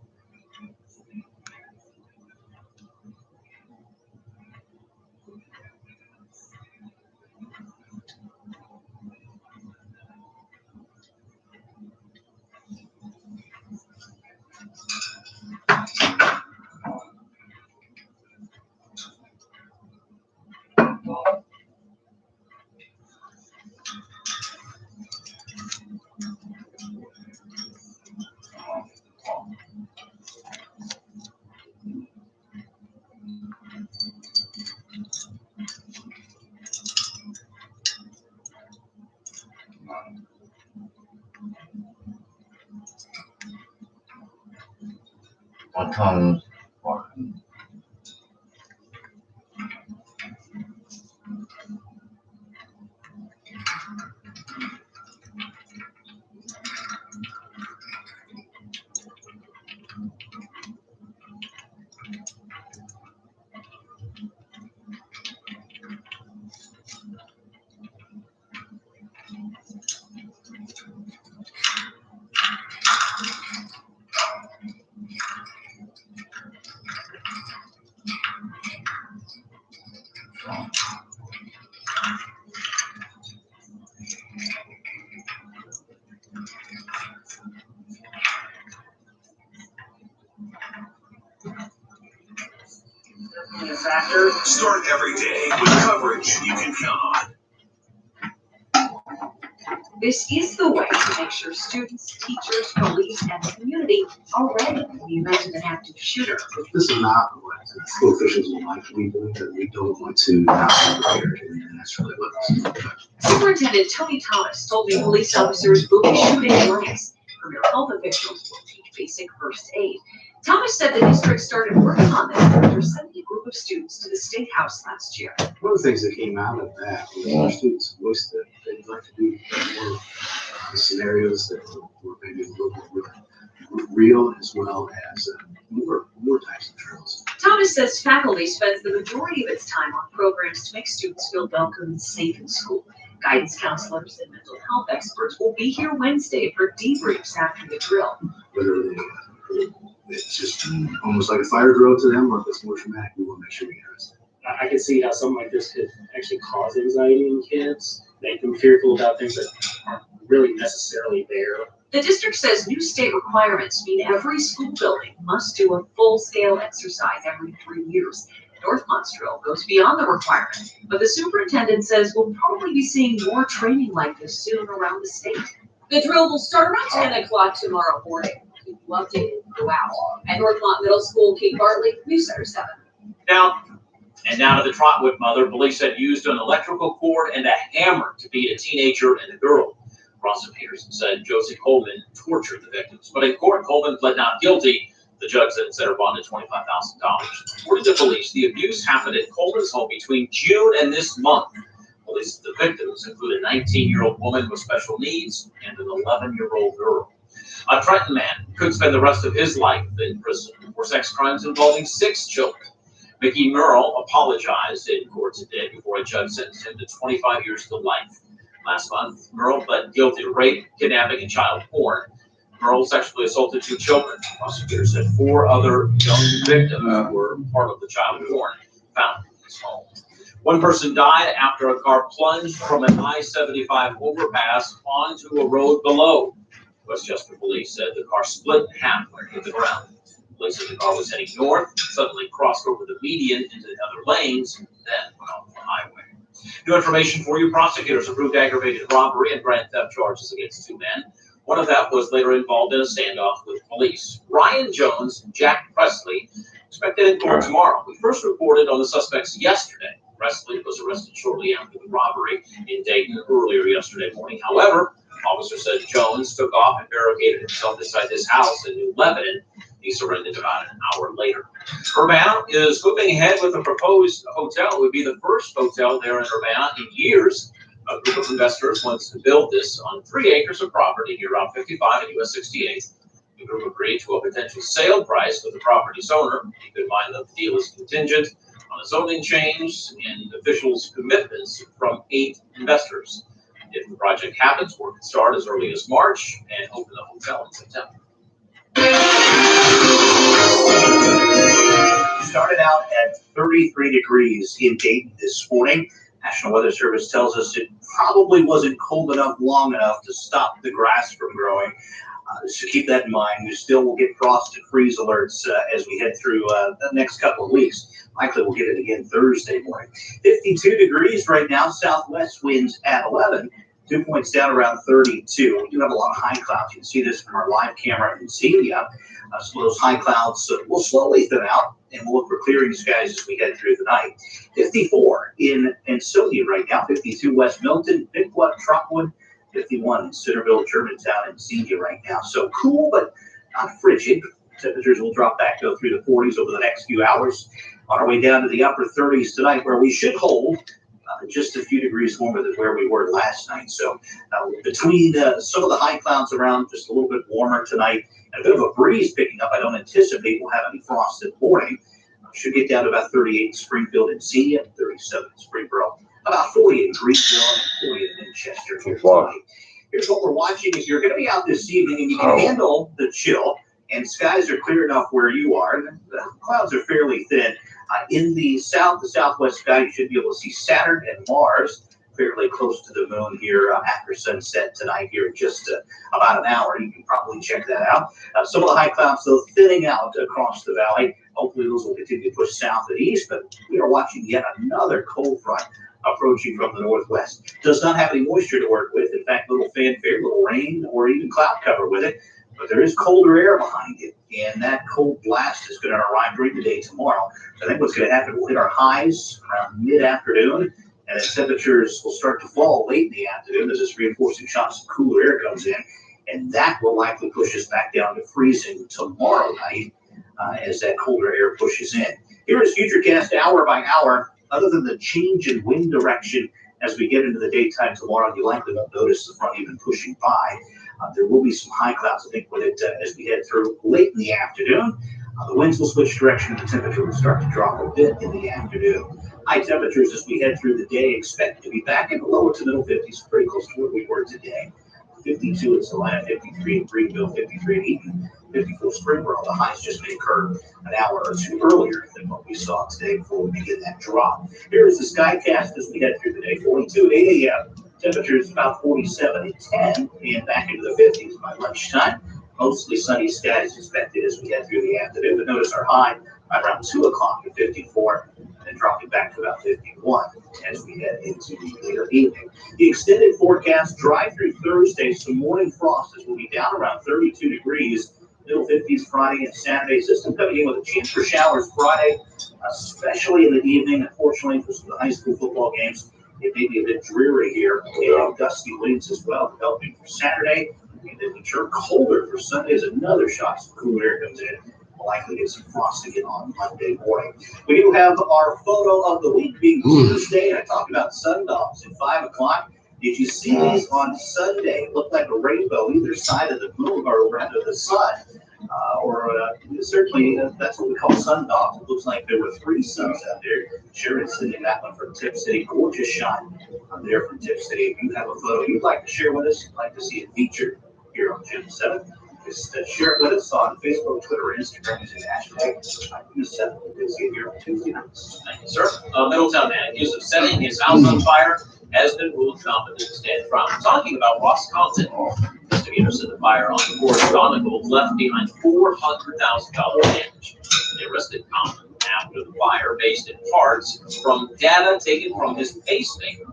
My tongue's fucking. Factor. Start every day with coverage you can count on. This is the way to make sure students, teachers, police, and the community are ready in the event of an active shooter. This is not what school officials would like to be doing, but we don't want to not be prepared, and that's really what this is about. Superintendent Tony Thomas told me police officers will be shooting blanks. Premier health officials will teach basic first aid. Thomas said the district started working on this after sending a group of students to the State House last year. One of the things that came out of that was our students voiced that they'd like to do more scenarios that were maybe a little bit more real, as well as more types of drills. Thomas says faculty spends the majority of its time on programs to make students feel welcome and safe in school. Guidance counselors and mental health experts will be here Wednesday for debriefs after the drill. Whether it's just almost like a fire drill to them, or if it's more traumatic, we will make sure we address it. I can see how something like this could actually cause anxiety in kids, make them fearful about things that aren't really necessarily there. The district says new state requirements mean every school building must do a full-scale exercise every 3 years. Northmont's drill goes beyond the requirement, but the superintendent says we'll probably be seeing more training like this soon around the state. The drill will start around 10 o'clock tomorrow morning. Keep you updated throughout. At Northmont Middle School, Kate Bartley, News Center 7. Now to the Trotwood mother. Police had used an electrical cord and a hammer to beat a teenager and a girl. Prosecutors said Josie Coleman tortured the victims, but in court, Coleman pled not guilty. The judge then set her bond at $25,000. According to police, the abuse happened at Coleman's home between June and this month. Police said the victims include a 19-year-old woman with special needs and an 11-year-old girl. A Trenton man could spend the rest of his life in prison for sex crimes involving 6 children. Mickey Merle apologized in court today before a judge sentenced him to 25 years to life. Last month, Merle pled guilty to rape, kidnapping, and child porn. Girl sexually assaulted 2 children. Prosecutors said 4 other young victims were part of the child porn found in his home. 1 person died after a car plunged from an I-75 overpass onto a road below. Westchester police said the car split in half when it hit the ground. Police said the car was heading north, suddenly crossed over the median into the other lanes, then went off the highway. New information for you. Prosecutors approved aggravated robbery and grand theft charges against 2 men. One of them was later involved in a standoff with police. Ryan Jones and Jack Presley expected in court tomorrow. We first reported on the suspects yesterday. Presley was arrested shortly after the robbery in Dayton earlier yesterday morning. However, officers said Jones took off and barricaded himself inside this house in New Lebanon. He surrendered about an hour later. Urbana is moving ahead with a proposed hotel. It would be the first hotel there in Urbana in years. A group of investors wants to build this on 3 acres of property near Route 55 and US 68. The group agreed to a potential sale price with the property's owner. Keep in mind that the deal is contingent on a zoning change and officials' commitments from 8 investors. If the project happens, work can start as early as March and open the hotel in September. Started out at 33 degrees in Dayton this morning. National Weather Service tells us it probably wasn't cold enough long enough to stop the grass from growing. So keep that in mind. We still will get frost and freeze alerts as we head through the next couple of weeks. Likely we'll get it again Thursday morning. 52 degrees right now. Southwest winds at 11. 2 points down around 32. We do have a lot of high clouds. You can see this from our live camera in Xenia. So those high clouds will slowly thin out, and we'll look for clearing skies as we head through the night. 54 in Ansonia right now. 52 West Milton, Big Bluff, Trotwood. 51 in Centerville, Germantown, and Xenia right now. So cool, but not frigid. Temperatures will drop back, go through the 40s over the next few hours. On our way down to the upper 30s tonight, where we should hold just a few degrees warmer than where we were last night. So between some of the high clouds around, just a little bit warmer tonight, and a bit of a breeze picking up. I don't anticipate we'll have any frost in the morning. Should get down to about 38 in Springfield and Xenia, 37 in Springboro, about 40 in Greenville, and 40 in Winchester here tonight. Here's what we're watching. If you're going to be out this evening and you can handle the chill, and skies are clear enough where you are, the clouds are fairly thin. In the southwest sky, you should be able to see Saturn and Mars fairly close to the moon here after sunset tonight here in just about an hour. You can probably check that out. Some of the high clouds, though, thinning out across the valley. Hopefully those will continue to push south and east, but we are watching yet another cold front approaching from the northwest. Does not have any moisture to work with. In fact, little fanfare, little rain, or even cloud cover with it. But there is colder air behind it, and that cold blast is going to arrive during the day tomorrow. So I think what's going to happen, we'll hit our highs around mid-afternoon, and then temperatures will start to fall late in the afternoon as this reinforcing shots of cooler air comes in, and that will likely push us back down to freezing tomorrow night as that colder air pushes in. Here is Futurecast hour by hour. Other than the change in wind direction as we get into the daytime tomorrow, you likely won't notice the front even pushing by. There will be some high clouds, I think, with it as we head through late in the afternoon. The winds will switch direction and the temperature will start to drop a bit in the afternoon. High temperatures as we head through the day expect to be back in the lower to middle 50s, pretty close to where we were today. 52 in Salina, 53 in Greenville, 53 in Eaton, 54 Springboro. The highs just may occur an hour or two earlier than what we saw today before we begin that drop. Here is the skycast as we head through the day. 42 at 8 a.m. Temperatures about 47 at 10 and back into the 50s by lunchtime. Mostly sunny skies expected as we head through the afternoon. But notice our high around 2 o'clock at 54 and dropping back to about 51 as we head into the later evening. The extended forecast dry through Thursday. Some morning frost will be down around 32 degrees. Middle 50s Friday and Saturday. System coming in with a chance for showers Friday, especially in the evening. Unfortunately, for some of the high school football games, it may be a bit dreary here. And gusty winds as well, developing for Saturday. And then we turn colder for Sunday as another shot. Some cooler air comes in. We'll likely get some frost again on Monday morning. We do have our photo of the week being Tuesday. I talked about sundogs at 5 o'clock. Did you see these on Sunday? It looked like a rainbow either side of the moon or rather the sun. Certainly that's what we call sundogs. It looks like there were 3 suns out there. Sharon sending that one from Tip City. Gorgeous shot there from Tip City. If you have a photo you'd like to share with us, you'd like to see it featured here on June 7th, Just share it with us on Facebook, Twitter, Instagram using the hashtag #7. We'll see you here on Tuesday nights. Thank you, sir. Middletown man accused of setting his house on fire has been ruled competent to stand trial. Talking about Ross Compton. Investigators said the fire on the Ford Chronicle left behind $400,000 damage. They arrested Compton after the fire, based in parts from data taken from his pacemaker.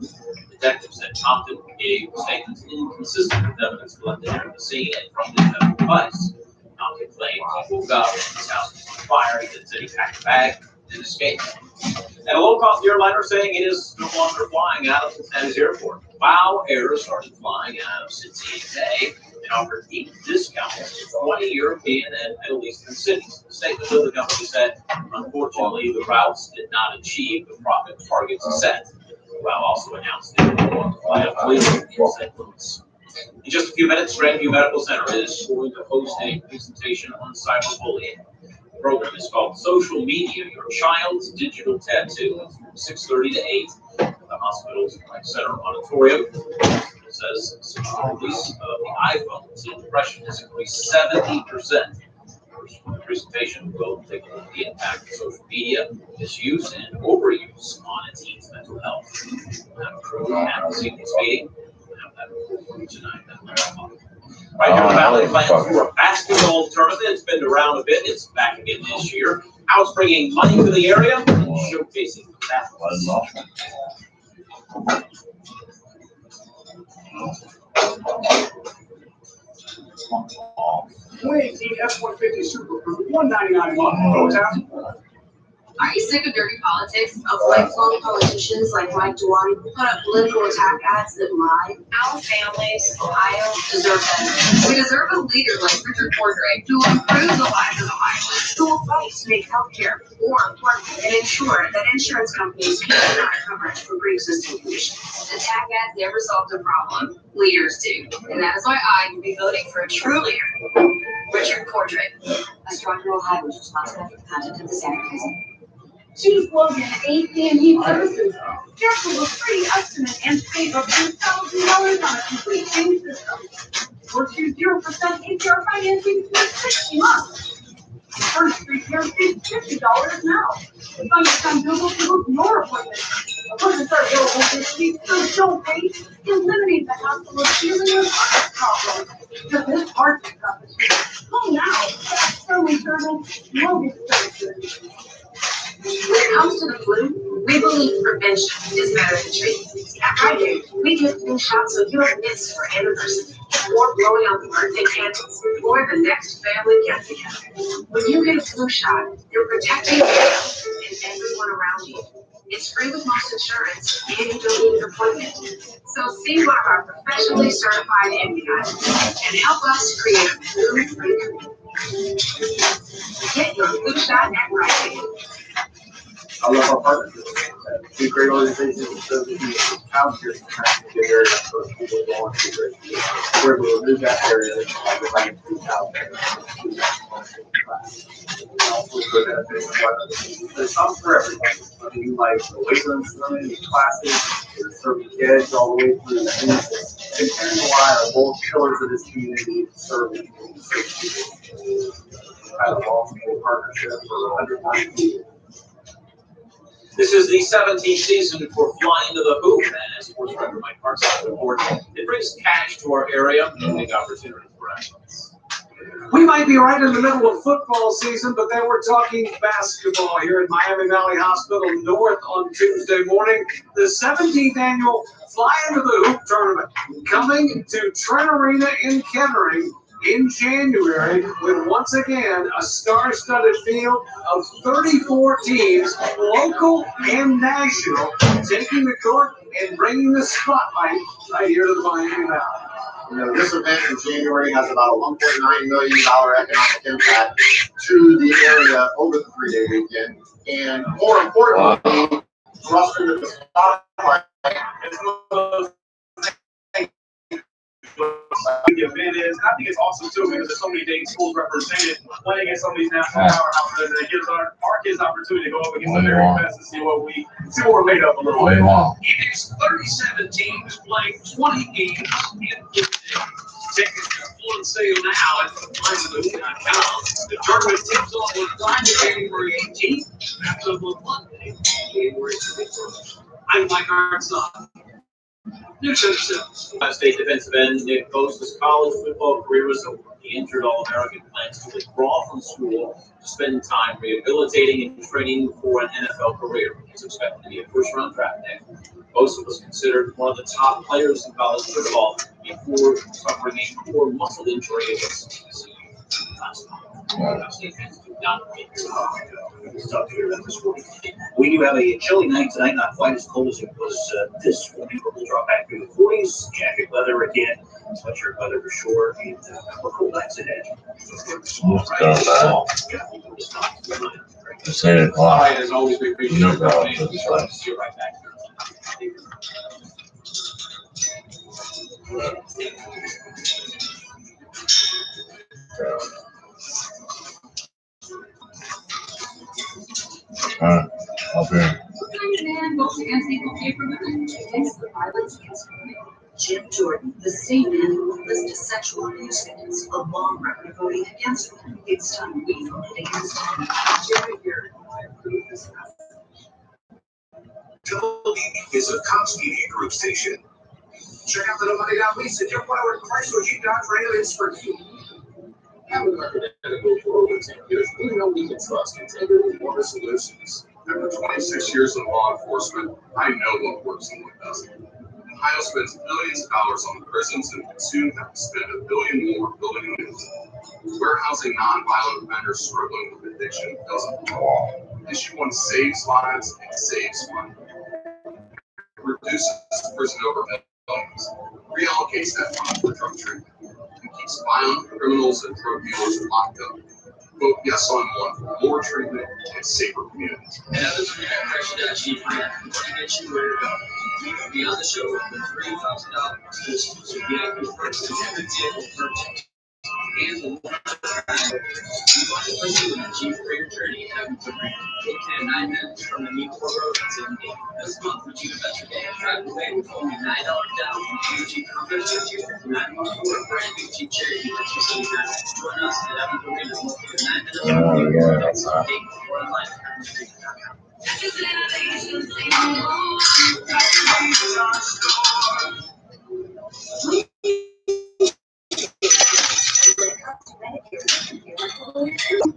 Detectives said Compton gave statements inconsistent with evidence collected during the scene and from the medical device. Compton claimed he woke up and his house was on fire. He then said he packed a bag and escaped. And a low-cost airliner saying it is no longer flying out of Cincinnati's airport. WOW Air started flying out of Cincinnati today and offered deep discounts to 20 European and Middle Eastern cities. The statement of the company said, unfortunately, the routes did not achieve the profit targets set. WOW also announced they will no longer fly out Cleveland in St. Louis. In just a few minutes, Grandview Medical Center is going to host a presentation on cyberbullying. The program is called Social Media, Your Child's Digital Tattoo. It's from 6:30 to 8 at the hospital's center auditorium. It says the release of the iPhones in depression has increased 70%. The presentation will take a look at the impact of social media, misuse, and overuse on a teen's mental health. We'll have a crew at the sequence meeting. We'll have that for you tonight at 11 o'clock. Right here in the Valley, plans for a basketball tournament. It's been around a bit. It's back again this year. How it's bringing money to the area, showcasing athletes. 2018 F-150 Super Crew, $199 a month. Go town. Are you sick of dirty politics, of lifelong politicians like Mike DeWine who put up political attack ads that lie? Our families, Ohio, deserve better. We deserve a leader like Richard Cordray who will improve the lives of Ohioans, who will fight to make healthcare more affordable and ensure that insurance companies can deny coverage for pre-existing conditions. Attack ads never solve the problem. Leaders do. And that is why I will be voting for a true leader, Richard Cordray. A strong Ohio is responsible for the content of this advertising. Chief Logan, AT&T Services. Careful with free estimate and save up $2,000 on a complete payment system. Or choose 0% APR financing for 60 months. First repair pays $50 now. Find us on Google to book your appointment. Appointments are available this week, so don't wait. Eliminate the hassle of dealing with heart problems. Because this heart stuff is free. Call now. Fast Sterling Service, Logan Services. When it comes to the flu, we believe prevention is better than treatment. At Rite Aid, we give flu shots so you don't miss your anniversary, or blowing out the birthday candles, or the next family get-together. When you get a flu shot, you're protecting yourself and everyone around you. It's free with most insurance, and you don't need an appointment. So see one of our professionally certified immunizers and help us create a flu-free community. Get your flu shot at Rite Aid. I love our partnership. Two great organizations and services. Town here is a good area for people who want to be great. We're able to remove that area and like a free town. There's something for everybody. I mean, like the weight room swimming, the classes, there's serving kids all the way through the things. And Karen and I are both pillars of this community, serving people. We've had a long partnership for 190 years. This is the 17th season for Flying to the Hoop, and as sports director Mike Parkside reports, it brings cash to our area and big opportunities for athletes. We might be right in the middle of football season, but then we're talking basketball here at Miami Valley Hospital North on Tuesday morning. The 17th annual Fly Into the Hoop tournament coming to Trent Arena in Kettering in January with once again a star-studded field of 34 teams, local and national, taking the court and bringing the spotlight right here to the Miami Valley. You know, this event in January has about a $1.9 million economic impact to the area over the 3-day weekend. And more importantly, for us to the spotlight, it's one of those the event is. I think it's awesome too because there's so many Dayton schools represented playing against some of these national powerhouses, and it gives our kids opportunity to go up against the very best and see what we're made of a little bit. It is 37 teams playing 20 games in 3 days. Tickets are full on sale now at MySaloon.com. The tournament tips off on Friday, January 18th. Wraps up on Monday, January 21st. I'm Mike Arnson. News Center 7. Ohio State defensive end Nick Bosa's college football career is over. The injured All-American plans to withdraw from school to spend time rehabilitating and training for an NFL career. He's expected to be a first-round draft pick. Bosa was considered one of the top players in college football before suffering a core muscle injury against last month. Ohio State fans do not make this Stop here at this morning. We do have a chilly night tonight, not quite as cold as it was this morning, but we'll drop back to the 40s. Jacket weather again, sweatshirt weather for sure, and a couple cold nights ahead. Let's go back. It's 8 o'clock. All right, as always, we appreciate No your problem. company. We'll see you right back. All right, up here. Man votes against equal pay for women against the violence against women. Jim Jordan, the same man who will list as sexual abuse victims, a long record of voting against women. It's time we voted against him. Jerry Beard, approve this message. WDB is a Cops Media Group station. Check out the Nobody Got Lease at your Flower Chrysler Jeep Dodge Ram and Springfield. Having worked at Identical for over 10 years, we know we can trust Integrity Water Solutions. After 26 years in law enforcement, I know what works and what doesn't. Ohio spends billions of dollars on prisons and would soon have to spend $1 billion more building new. Warehousing nonviolent offenders struggling with addiction doesn't belong. Issue 1 saves lives and saves money. Reduces prison overhead loans, reallocates that money for drug treatment, and keeps violent criminals and drug dealers locked up. Vote yes on 1 for more treatment and safer communities. And others who have pressured that Chief Grant to get you where to go. You can be on the show with $3,000 to get your first intended vehicle purchase. And the you want to pursue a Jeep for your journey in Edmonton Range. Located 9 minutes from the Newport Road in Sydney. This month, would you investor day drive away with only $9 down from new Jeep Compass or $259 for a brand new Jeep Cherokee that's just in Join us at Edmonton Range, located 9 minutes from the Newport Road in Sydney. Or online at EdmontonRange.com.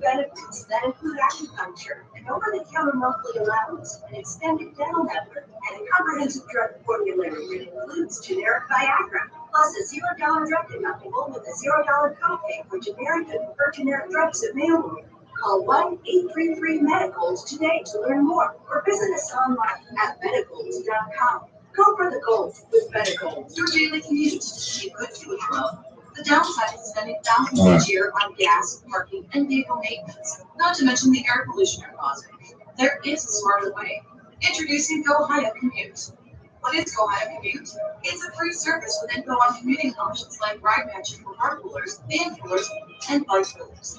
Benefits that include acupuncture, an over-the-counter monthly allowance, an extended dental network, and a comprehensive drug formulary that includes generic Viagra, plus a $0 drug deductible with a $0 copay for generic and preferred generic drugs at mail. Call 1-833-MEDICALS today to learn more, or visit us online at medicals.com. Go for the goals with Medicals. Your daily commute. Be good to it, love. The downside is spending thousands each year on gas, parking, and vehicle maintenance, not to mention the air pollution you're causing. There is a smarter way. Introducing GoHio Commute. What is GoHio Commute? It's a free service with info on commuting options like ride matching for carpoolers, van pullers, and bike pullers.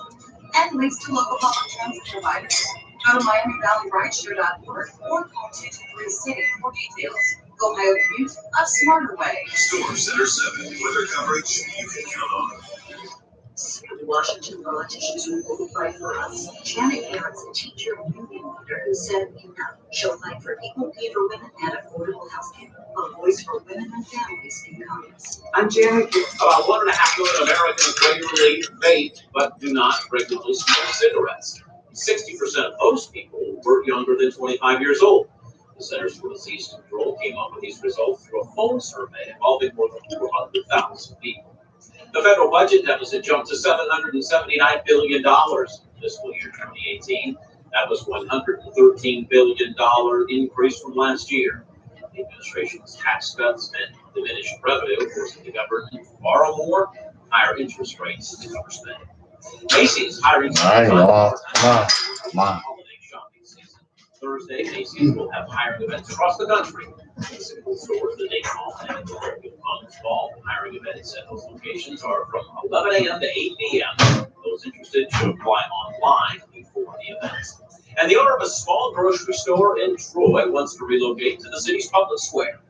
And links to local public transit providers. Go to MiamiValleyRideshare.org or call 223-CITY for details. GoHio Commute, a smarter way. Storm Center 7, weather coverage you can count on. The Washington politicians who will fight for us. Janet Garrett's a teacher and union leader who said, she'll fight for equal pay for women and affordable health care. A voice for women and families in Congress. I'm Janet. About 1.5 million Americans regularly vape but do not regularly smoke cigarettes. 60% of those people were younger than 25 years old. The Centers for Disease Control came up with these results through a phone survey involving more than 400,000 people. The federal budget deficit jumped to $779 billion in fiscal year 2018. That was $113 billion increase from last year. The administration's tax cuts and diminished revenue forcing the government to borrow more, higher interest rates to cover spending. Macy's hiring holiday shopping season. Thursday, Macy's will have hiring events across the country. Physical stores, the Dayton Mall and the Congress Mall. Hiring events at those locations are from 11 a.m. to 8 p.m. Those interested should apply online before the events. And the owner of a small grocery store in Troy wants to relocate to the city's public square.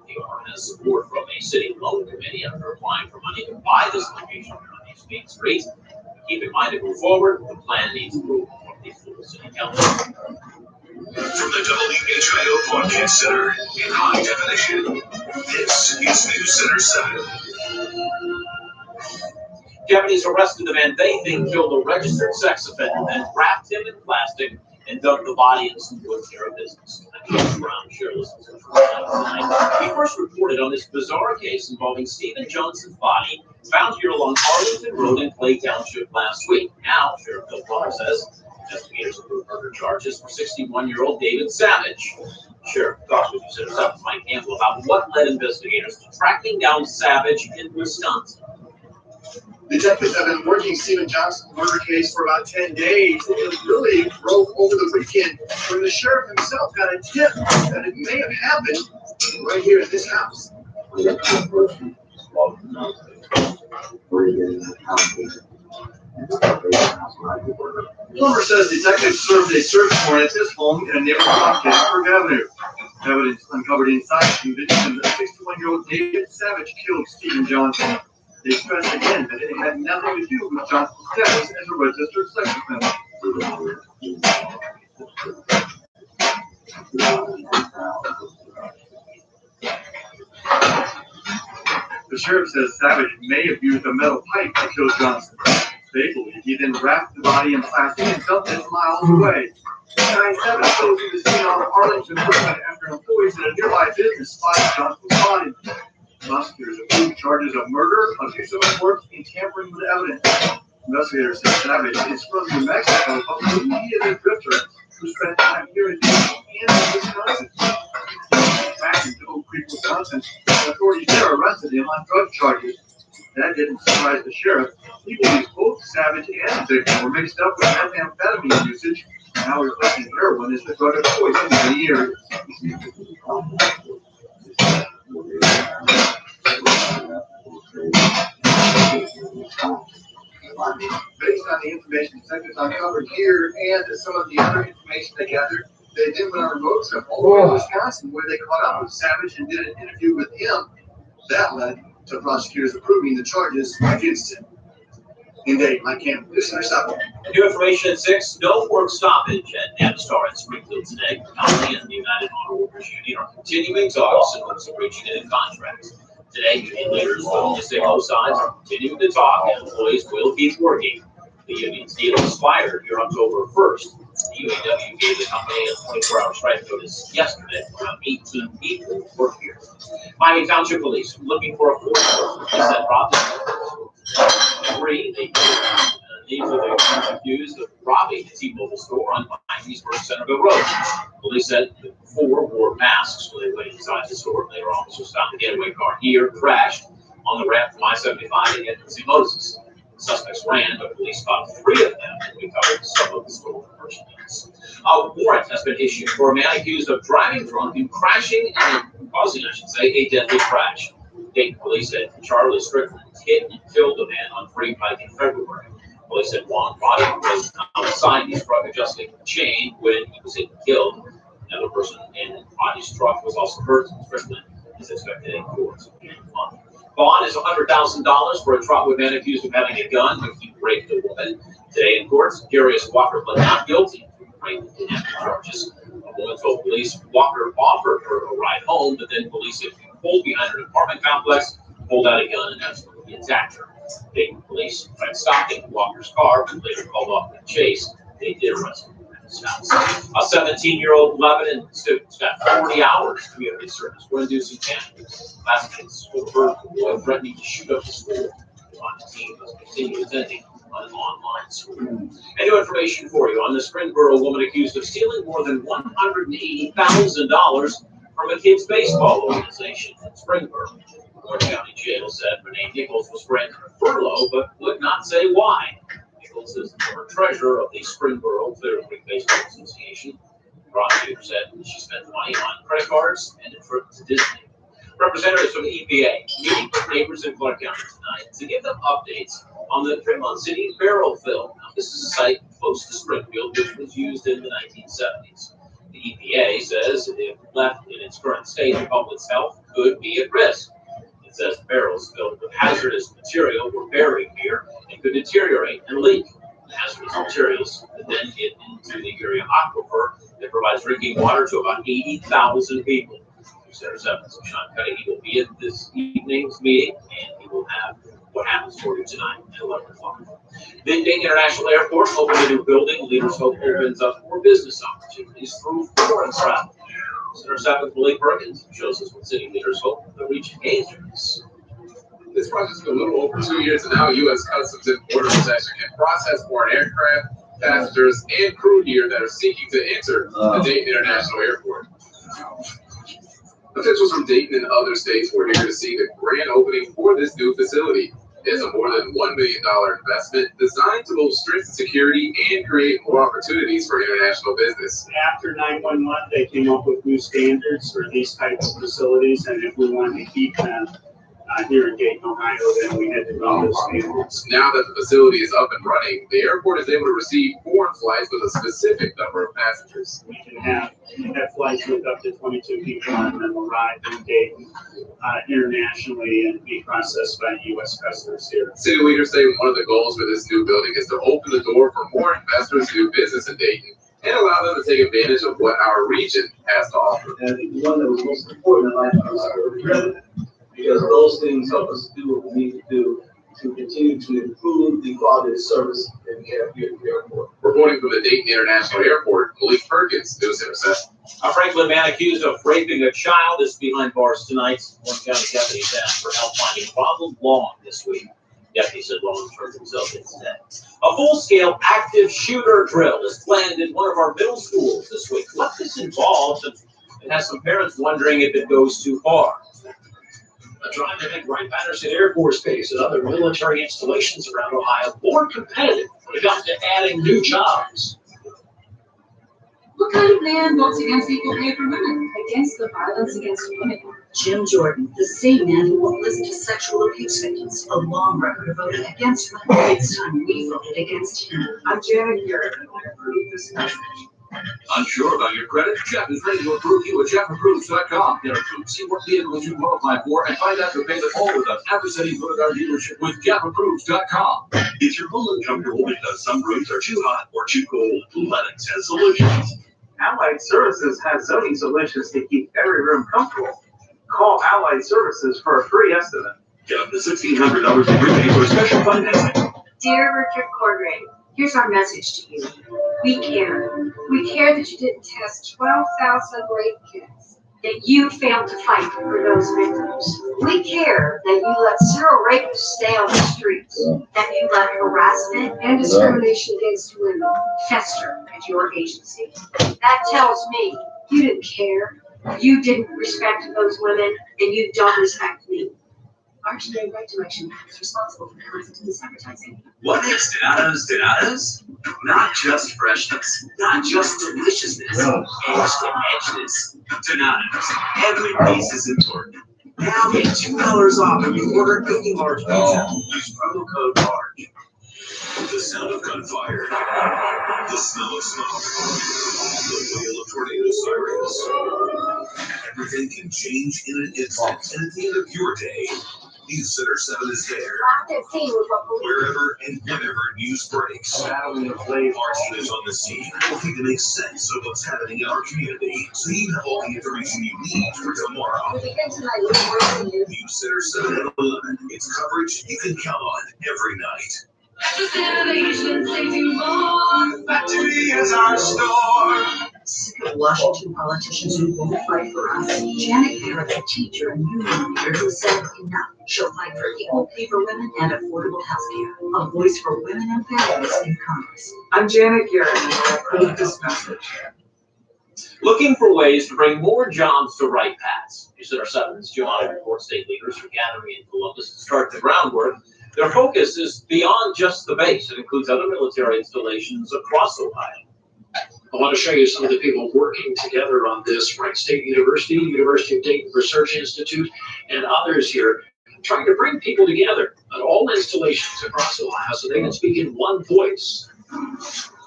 The PR has support from a city loan committee after applying for money to buy this location on East Main Street. Keep in mind, to move forward, the plan needs approval from the full city council. From the WHIO Broadcast Center in high definition, this is News Center 7. Deputies arrested the man they think killed a registered sex offender, then wrapped him in plastic and dumped the body in some wood near a business. Brown Shirley tonight. He first reported on this bizarre case involving Stephen Johnson's body found here along Arlington Road in Clay Township last week. Now, Sheriff Bill Plummer says investigators approved murder charges for 61-year-old David Savage. Sheriff talks with you, Mike Campbell, about what led investigators to tracking down Savage in Wisconsin. Detectives have been working Stephen Johnson's murder case for about 10 days. It really broke over the weekend when the sheriff himself got a tip that it may have happened right here at this house. Plummer says detectives served a search warrant at this home in a neighborhood on Gettysburg Avenue. Evidence uncovered inside conviction that 61-year-old David Savage killed Stephen Johnson. They stressed again that it had nothing to do with Johnson's status as a registered sex offender. The sheriff says Savage may have used a metal pipe to kill Johnson. They believe he then wrapped the body in plastic and dumped it miles away. 9/7 goes to the scene on Arlington Road after employees at a nearby business spotted Johnson's body. Prosecutors approved charges of murder, abuse of a corpse, and tampering with evidence. Investigators say Savage is from New Mexico, but believe he is a drifter who spent time here in Michigan and in Wisconsin. Back in Oak Creek, Wisconsin, authorities there arrested him on drug charges. That didn't surprise the sheriff. He believes both Savage and the victim were mixed up with methamphetamine usage. Now replacing heroin is the drug of choice in many areas. Based on the information detectives uncovered here and some of the other information they gathered, they then went on a road trip all the way to Wisconsin where they caught up with Savage and did an interview with him. That led to prosecutors approving the charges against him. In Dayton, Mike Campbell, News Center 7. New information at 6. No work stoppage at Navistar in Springfield today. The company and the United Auto Workers Union are continuing talks in hopes of reaching a contract. Today, union leaders will say both sides are continuing to talk and employees will keep working. The union's deal expired here October 1st. The UAW gave the company a 24-hour strike notice yesterday. Around 18 people work here. Miami Township Police looking for a fourth person. They said robbed 3. These are the accused of robbing the T-Mobile store on Miami's First Centerville Road. Police said the 4 wore masks when they went inside the store. Later, officers found the getaway car here crashed on the ramp from I-75 to get to St. Moses. The suspects ran, but police caught 3 of them and recovered some of the stolen merchandise. A warrant has been issued for a man accused of driving drunk and crashing and causing, a deadly crash. Dayton police said Charlie Strickland hit and killed a man on Free Pike in February. Police said Juan Roddy was outside his drug adjusting chain when he was hit and killed. Another person in Roddy's truck was also hurt. Strickland is expected in court in a month. Bond is $100,000 for a Trotwood man accused of having a gun when he raped a woman. Today in court, Darius Walker pled not guilty to rape and kidnapping charges. A woman told police Walker offered her a ride home, but then police said he pulled behind her apartment complex, pulled out a gun, and that's when he attacked her. Dayton police tried stopping Walker's car, but later called off the chase. They did arrest him at his house. A 17-year-old Lebanon student spent 40 hours community service for inducing panic. Last week, school heard the boy threatening to shoot up the school. On the team must continue attending on an online school. And new information for you on the Springboro woman accused of stealing more than $180,000 from a kids' baseball organization in Springboro. Orange County Jail said Renee Nichols was granted a furlough, but would not say why. Nichols is the former treasurer of the Springboro Clear Creek Baseball Association. The prosecutor said she spent money on credit cards and a trip to Disney. Representatives from the EPA meeting with neighbors in Clark County tonight to give them updates on the Fremont City barrel fill. Now, this is a site close to Springfield, which was used in the 1970s. The EPA says if left in its current state, the public's health could be at risk. It says barrels filled with hazardous material were buried here and could deteriorate and leak. The hazardous materials could then get into the area aquifer that provides drinking water to about 80,000 people. Center 7. So Sean Cuddy will be at this evening's meeting, and he will have what happens for you tonight at 11 o'clock. The Dayton International Airport opened a new building. Leaders Hope opens up more business opportunities through foreign travel. Center 7 Malik Perkins shows us what city leaders hope the region gains from this. This project's been a little over 2 years, and now U.S. Customs and Border Protection can process foreign aircraft, passengers, and crew here that are seeking to enter the Dayton International Airport. Officials from Dayton and other states were here to see the grand opening for this new facility. It's a more than $1 million investment designed to both strengthen security and create more opportunities for international business. After 911, they came up with new standards for these types of facilities, and if we wanted to keep them here in Dayton, Ohio, then we had to meet those standards. Now that the facility is up and running, the airport is able to receive foreign flights with a specific number of passengers. We can have flights with up to 22 people on them arrive in Dayton internationally and be processed by U.S. Customs here. City leaders say one of the goals for this new building is to open the door for more investors to do business in Dayton and allow them to take advantage of what our region has to offer. And I think the one that was most important in life was the president, because those things help us do what we need to do to continue to improve the quality of service that we have here at the airport. Reporting from the Dayton International Airport, Malik Perkins, News Center 7. A Franklin man accused of raping a child is behind bars tonight. Warren County deputies asked for help finding Ronald Long this week. Deputy said Long turned himself instead. A full-scale active shooter drill is planned in one of our middle schools this week. What this involves, and has some parents wondering if it goes too far. A drive to make Wright-Patterson Air Force Base and other military installations around Ohio more competitive when it comes to adding new jobs. What kind of man votes against equal pay for women, against the violence against women? Jim Jordan, the same man who won't listen to sexual abuse victims, a long record of voting against women. It's time we voted against him. I'm Janet Garrett, and I approve this message. Unsure about your credit? Jeff is ready to approve you at JeffApproves.com. Get approved, see what vehicles you qualify for, and find out your payment all with us after setting foot at our dealership with JeffApproves.com. Is your pool uncomfortable because some rooms are too hot or too cold? Lennox has solutions. Allied Services has zoning solutions to keep every room comfortable. Call Allied Services for a free estimate. Get up to $1,600 in rebate for special financing. Dear Richard Cordray, here's our message to you. We care. We care that you didn't test 12,000 rape kits, that you failed to fight for those victims. We care that you let 0 rapists stay on the streets, that you let harassment and discrimination against women fester at your agency. That tells me you didn't care, you didn't respect those women, and you don't respect me. Our today right direction is responsible for content and advertising. What makes Donatos? Not just freshness, not just deliciousness, edge to edgeness. Donatos, every piece is important. Now get $2 off when you order any large pizza. Use promo code LARGE. The sound of gunfire, the smell of smoke, the wail of tornado sirens. Everything can change in an instant, and at the end of your day, News Center 7 is there. Wherever and whenever news breaks. Our team is on the scene, working to make sense of what's happening in our community, so you have all the information you need for tomorrow. News Center 7 at 11. It's coverage you can count on every night. Factory is our store. Sick of Washington politicians who won't fight for us. Janet Garrett, a teacher and union leader who said enough. She'll fight for equal pay for women and affordable health care. A voice for women and families in Congress. I'm Janet Garrett, and I approve this message. Looking for ways to bring more jobs to Wright Pass. News Center 7's Joanna reports state leaders are gathering in Columbus to start the groundwork. Their focus is beyond just the base. It includes other military installations across Ohio. I want to show you some of the people working together on this. Wright State University, University of Dayton Research Institute, and others here, trying to bring people together at all installations across Ohio so they can speak in one voice.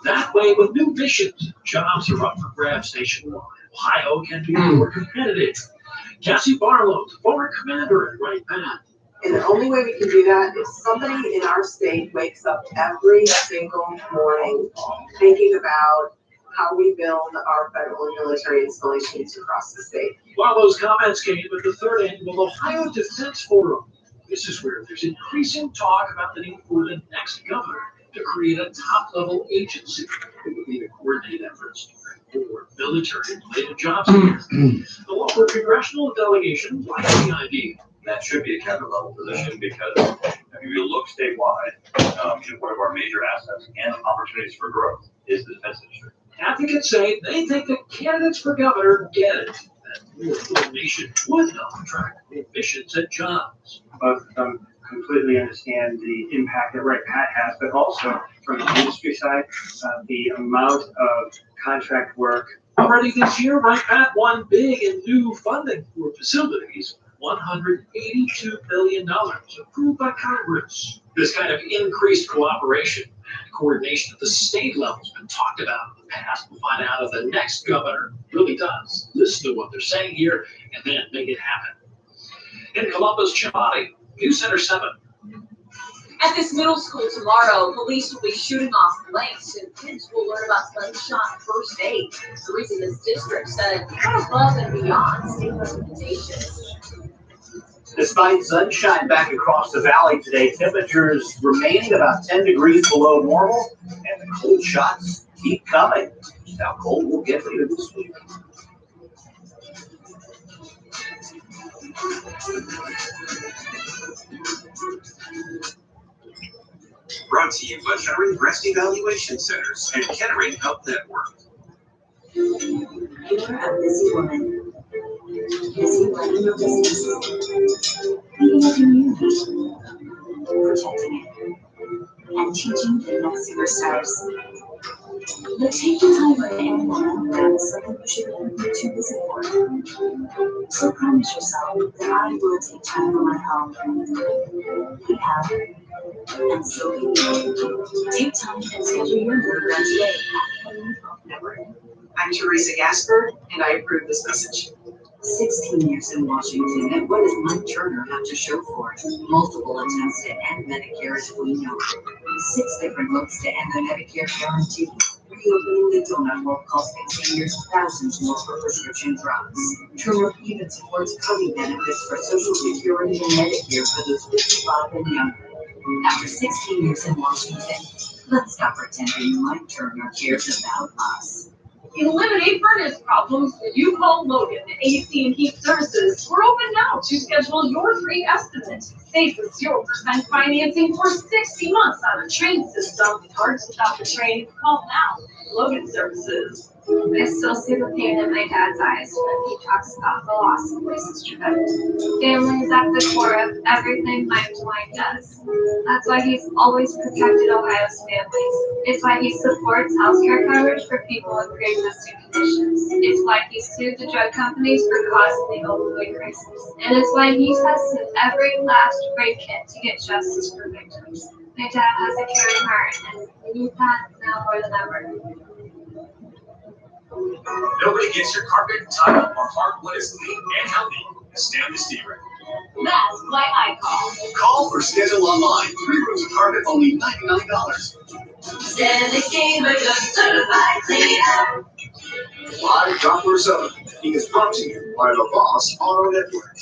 That way, with new missions, jobs are up for grabs nationwide. Ohio can be more competitive. Cassie Barlow, the former commander at Wright Pat. And the only way we can do that is somebody in our state wakes up every single morning thinking about how we build our federal and military installations across the state. While those comments came at the third annual Ohio Defense Forum, this is where there's increasing talk about the need for the next governor to create a top-level agency that would be to coordinate efforts to bring forward military-related jobs. The local congressional delegation liked the idea. That should be a cabinet-level position because if you look statewide, one of our major assets and opportunities for growth is the defense industry. Advocates say they think that candidates for governor get it. That more coordination would help attract missions and jobs. But completely understand the impact that Wright Pat has, but also from the industry side, the amount of contract work. Already this year, Wright Pat won big in new funding for facilities. $182 billion approved by Congress. This kind of increased cooperation and coordination at the state level has been talked about in the past. We'll find out if the next governor really does listen to what they're saying here and then make it happen. In Columbus, Chillicothe, News Center 7. At this middle school tomorrow, police will be shooting off blanks and kids will learn about gunshot first aid. The reason this district said go above and beyond state recommendations. Despite sunshine back across the valley today, temperatures remaining about 10 degrees below normal, and the cold shots keep coming. How cold will get later this week. Brought to you by Kettering Breast Evaluation Centers and Kettering Health Network. You're a busy woman. Busy running your business, leading a community, protecting it, and teaching the next superstars. But take the time with anyone that's something you should be too busy for. So promise yourself that I will take time for my home. We have, and so we will. Take time and schedule your program today at Kettering Health Network. I'm Teresa Gasper, and I approve this message. 16 years in Washington, and what does Mike Turner have to show for it? Multiple attempts to end Medicare as we know it. 6 different looks to end the Medicare guarantee. Reopening the donut hole costing seniors thousands more for prescription drugs. Turner even supports cutting benefits for Social Security and Medicare for those 55 and younger. After 16 years in Washington, let's stop pretending Mike Turner cares about us. Eliminate furnace problems when you call Logan AC and Heat Services. We're open now to schedule your free estimate. Save with 0% financing for 60 months on a train system. Parts without the train, call now. Logan Services. I still see the pain in my dad's eyes when he talks about the loss of my sister Beth. Family is at the core of everything Mike DeWine does. That's why he's always protected Ohio's families. It's why he supports healthcare coverage for people with pre-existing conditions. It's why he sued the drug companies for causing the opioid crisis. And it's why he tested every last break kit to get justice for victims. My dad has a caring heart, and we need that now more than ever. Nobody gets your carpet, tile, or hardwood as clean and healthy as Stanley Steering. That's why I call. Call or schedule online. 3 rooms of carpet, only $99. Stanley Steamer, just certified cleaner. Live Doppler 7 is brought to you by the Boss Auto Network.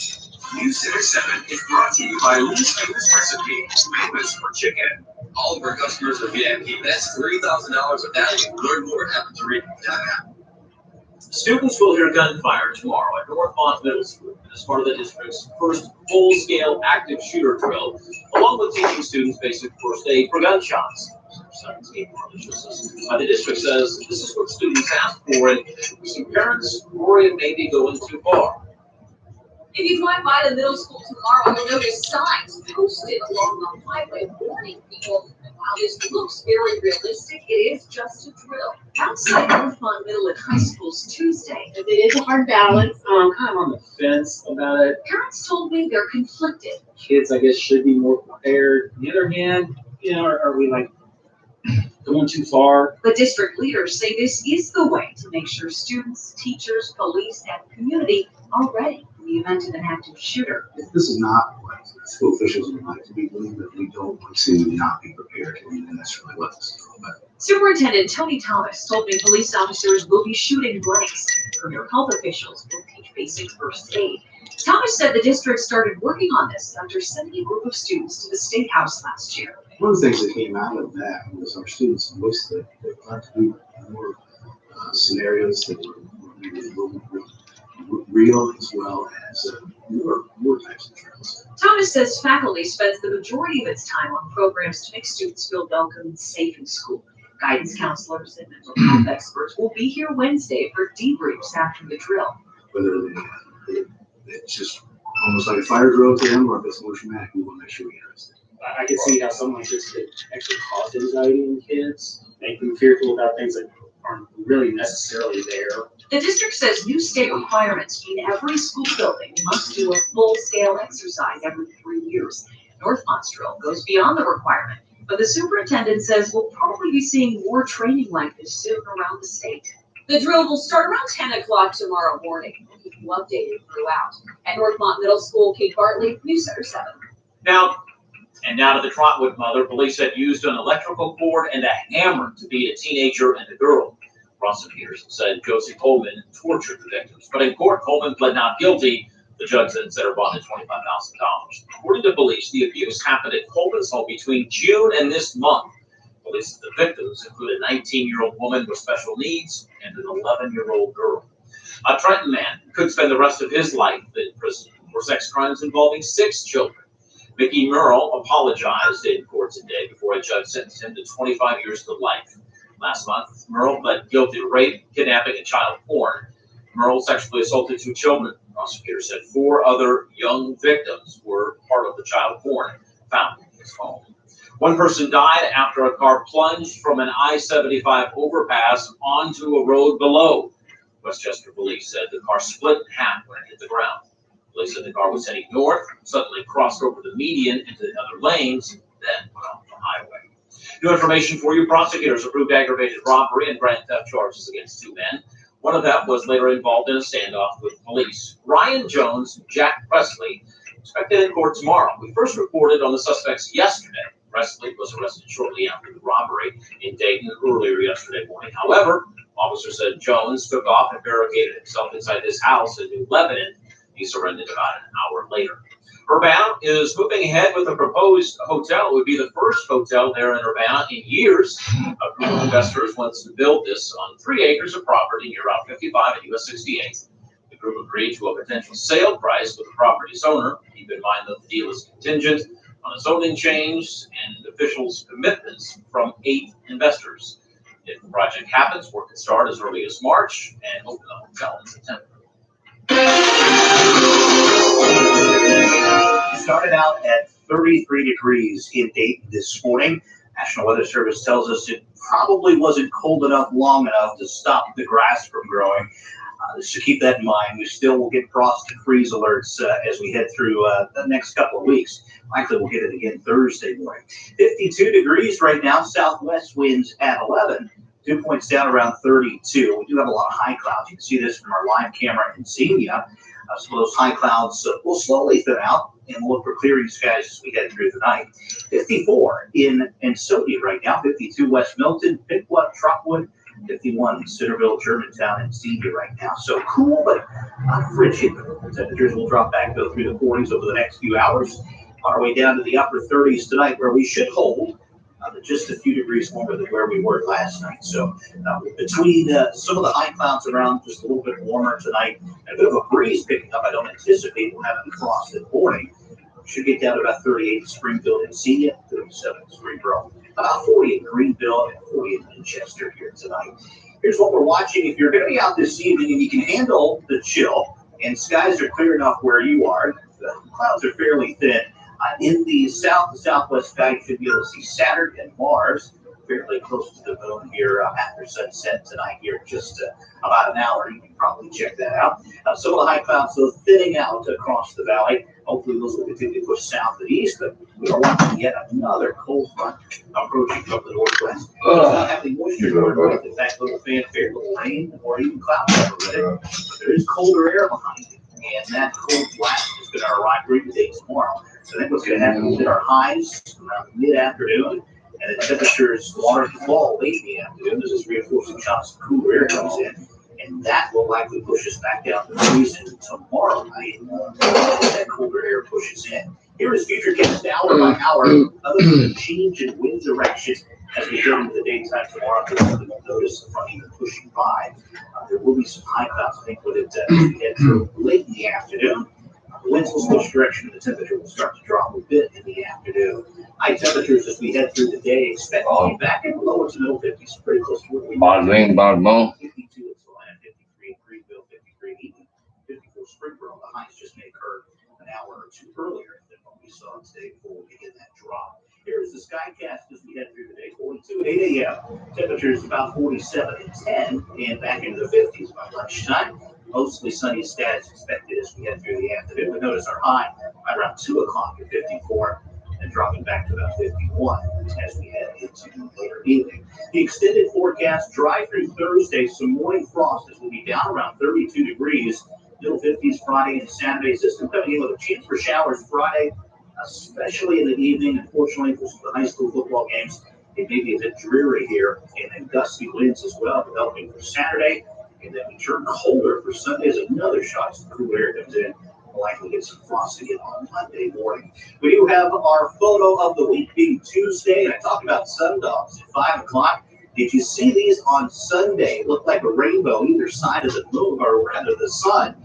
News Center 7 is brought to you by Lou's Famous Recipe, famous for chicken. All of our customers are VIP. That's $3,000 of value. Learn more at Apple.com. Students will hear gunfire tomorrow at Northmont Middle School as part of the district's first full-scale active shooter drill, along with teaching students basic first aid for gunshots. The district says this is what students asked for, and some parents worry it may be going too far. If you drive by the middle school tomorrow, you'll notice signs posted along the highway warning people. While this looks very realistic, it is just a drill. Outside Northmont Middle and High School's Tuesday. It is a hard balance. I'm kind of on the fence about it. Parents told me they're conflicted. Kids, I guess, should be more prepared. On the other hand, are we like going too far. But district leaders say this is the way to make sure students, teachers, police, and community are ready in the event of an active shooter. This is not what school officials would like to be doing, but we don't want to not be prepared, and that's really what this is all about. Superintendent Tony Thomas told me police officers will be shooting blanks. Premier health officials will teach basic first aid. Thomas said the district started working on this after sending a group of students to the State House last year. One of the things that came out of that was our students voiced that they would like to do more scenarios that were maybe a little more real, as well as more types of drills. Thomas says faculty spends the majority of its time on programs to make students feel welcome and safe in school. Guidance counselors and mental health experts will be here Wednesday for debriefs after the drill. Whether it's just almost like a fire drill to them, or if it's more traumatic, we want to make sure we address it. I can see how something like this could actually cause anxiety in kids, make them fearful about things that aren't really necessarily there. The district says new state requirements mean every school building must do a full-scale exercise every 3 years. Northmont's drill goes beyond the requirement, but the superintendent says we'll probably be seeing more training like this soon around the state. The drill will start around 10 o'clock tomorrow morning. We'll keep you updated throughout. At Northmont Middle School, Kate Bartley, News Center 7. Now to the Trotwood mother. Police had used an electrical cord and a hammer to beat a teenager and a girl. Prosecutors said Josie Coleman tortured the victims, but in court, Coleman pled not guilty. The judge then set her bond at $25,000. According to police, the abuse happened at Coleman's home between June and this month. Police said the victims include a 19-year-old woman with special needs and an 11-year-old girl. A Trenton man could spend the rest of his life in prison for sex crimes involving 6 children. Mickey Merle apologized in court today before a judge sentenced him to 25 years to life. Last month, Merle pled guilty to rape, kidnapping, and child porn. Merle sexually assaulted 2 children. Prosecutors said 4 other young victims were part of the child porn found in his home. One person died after a car plunged from an I-75 overpass onto a road below. Westchester police said the car split in half when it hit the ground. Police said the car was heading north, suddenly crossed over the median into the other lanes, then went off the highway. New information for you. Prosecutors approved aggravated robbery and grand theft charges against 2 men. One of them was later involved in a standoff with police. Ryan Jones and Jack Presley expected in court tomorrow. We first reported on the suspects yesterday. Presley was arrested shortly after the robbery in Dayton earlier yesterday morning. However, officers said Jones took off and barricaded himself inside his house in New Lebanon. He surrendered about an hour later. Urbana is moving ahead with a proposed hotel. It would be the first hotel there in Urbana in years. A group of investors wants to build this on 3 acres of property near Route 55 and US 68. The group agreed to a potential sale price with the property's owner. Keep in mind that the deal is contingent on a zoning change and officials' commitments from 8 investors. If the project happens, work can start as early as March and open the hotel in September. It started out at 33 degrees in Dayton this morning. National Weather Service tells us it probably wasn't cold enough long enough to stop the grass from growing. So keep that in mind. We still will get frost and freeze alerts as we head through the next couple of weeks. Likely we'll get it again Thursday morning. 52 degrees right now, southwest winds at 11. 2 points down around 32. We do have a lot of high clouds. You can see this from our live camera in Xenia. Some of those high clouds will slowly thin out, and we'll look for clearing skies as we head through the night. 54 in Ansonia right now. 52 West Milton, Piqua, Trotwood. 51 Centerville, Germantown, and Xenia right now. So cool, but not frigid. The temperatures will drop back, go through the 40s over the next few hours. On our way down to the upper 30s tonight, where we should hold just a few degrees warmer than where we were last night. So between some of the high clouds around, just a little bit warmer tonight, and a bit of a breeze picking up. I don't anticipate we'll have any frost in the morning. Should get down to about 38 in Springfield and Xenia, 37 in Springboro, about 40 in Greenville, and 40 in Winchester here tonight. Here's what we're watching. If you're going to be out this evening and you can handle the chill, and skies are clear enough where you are, the clouds are fairly thin. In the south, the southwest sky, you should be able to see Saturn and Mars. fairly close to the moon here after sunset tonight here, just about an hour. You can probably check that out. Some of the high clouds, though, thinning out across the valley. Hopefully those will continue to push south and east, but we are watching yet another cold front approaching from the northwest. Does not have any moisture northwest. In fact, little fanfare, little rain, or even clouds over but there is colder air behind it, and that cold blast is going to arrive during the day tomorrow. So I think what's going to happen is that our highs around mid-afternoon, and the temperatures start to fall late in the afternoon as this reinforcing shots of cooler air comes in. And that will likely push us back down to freezing tomorrow night. That colder air pushes in. Here is Futurecast hour by hour. Other than the change in wind direction as we go into the daytime tomorrow, you'll notice the front even pushing by. There will be some high clouds, I think, with it as we head through late in the afternoon. The winds will switch direction and the temperature will start to drop a bit in the afternoon. High temperatures as we head through the day, expect to be back in the lower to middle 50s, pretty close to where we are. 52 in Solana, 53 in Greenville, 53 in Eaton, 54 Springboro. The highs just may occur an hour or two earlier than what we saw today before we begin that drop. Here is the skycast as we head through the day. 42 at 8 a.m. Temperatures about 47 at 10 and back into the 50s by lunchtime. Mostly sunny skies expected as we head through the afternoon. We notice our high right around 2 o'clock at 54 and dropping back to about 51 as we head into later evening. The extended forecast, dry through Thursday, some morning frost as we'll be down around 32 degrees. Middle 50s Friday and Saturday. System coming in with a chance for showers Friday, especially in the evening. Unfortunately, for some of the high school football games, it may be a bit dreary here, and then gusty winds as well developing for Saturday. And then we turn colder for Sunday as another shot as the cool air comes in. We'll likely get some frost again on Monday morning. We do have our photo of the week being Tuesday, and I talked about sundogs at 5 o'clock. Did you see these on Sunday? It looked like a rainbow either side of the moon, or rather the sun.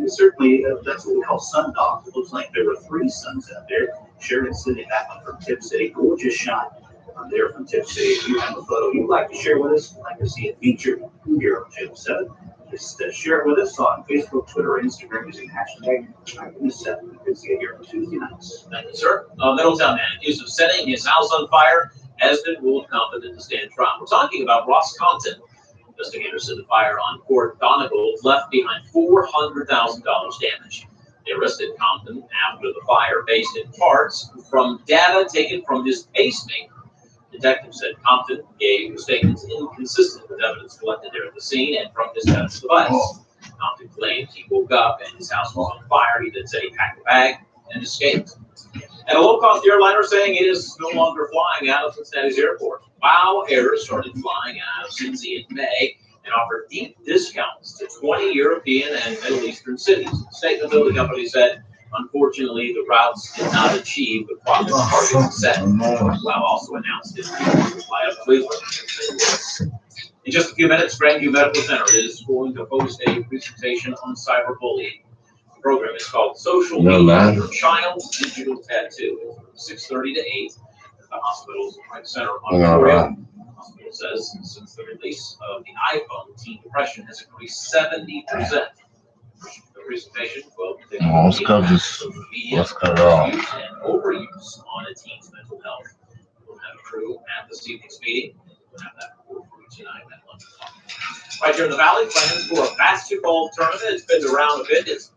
Certainly, that's what we call sundogs. It looks like there were 3 suns out there. Sharon sending that one from Tip City. Gorgeous shot there from Tip City. If you have a photo you'd like to share with us, like to see it featured here on Channel 7, just share it with us on Facebook, Twitter, or Instagram using hashtag #7. You can see it here on Tuesday nights. Thank you, sir. Middletown man accused of setting his house on fire has been ruled competent to stand trial. We're talking about Ross Compton. Investigators said the fire on Fort Donegal left behind $400,000 damage. They arrested Compton after the fire, based in parts from data taken from his pacemaker. Detectives said Compton gave statements inconsistent with evidence collected there at the scene and from his test device. Compton claimed he woke up and his house was on fire. He then said he packed a bag and escaped. And a low-cost airliner saying it is no longer flying out of Cincinnati's airport. WOW Air started flying out of Cincy in May and offered deep discounts to 20 European and Middle Eastern cities. In a statement, though, the company said, unfortunately, the routes did not achieve the profit targets set. WOW also announced it would fly up Cleveland. In just a few minutes, Grandview Medical Center is going to host a presentation on cyberbullying. The program is called Social Media for Child Digital Tattoo. 6:30 to 8 at the hospital's center auditorium. The hospital says since the release of the iPhone, teen depression has increased 70%. The presentation will let's cut it off. And overuse on a teen's mental health. We'll have a crew at this evening's meeting. We'll have that report for you tonight at 1 o'clock. Right here in the Valley, plans for a basketball tournament. It's been around a bit. It's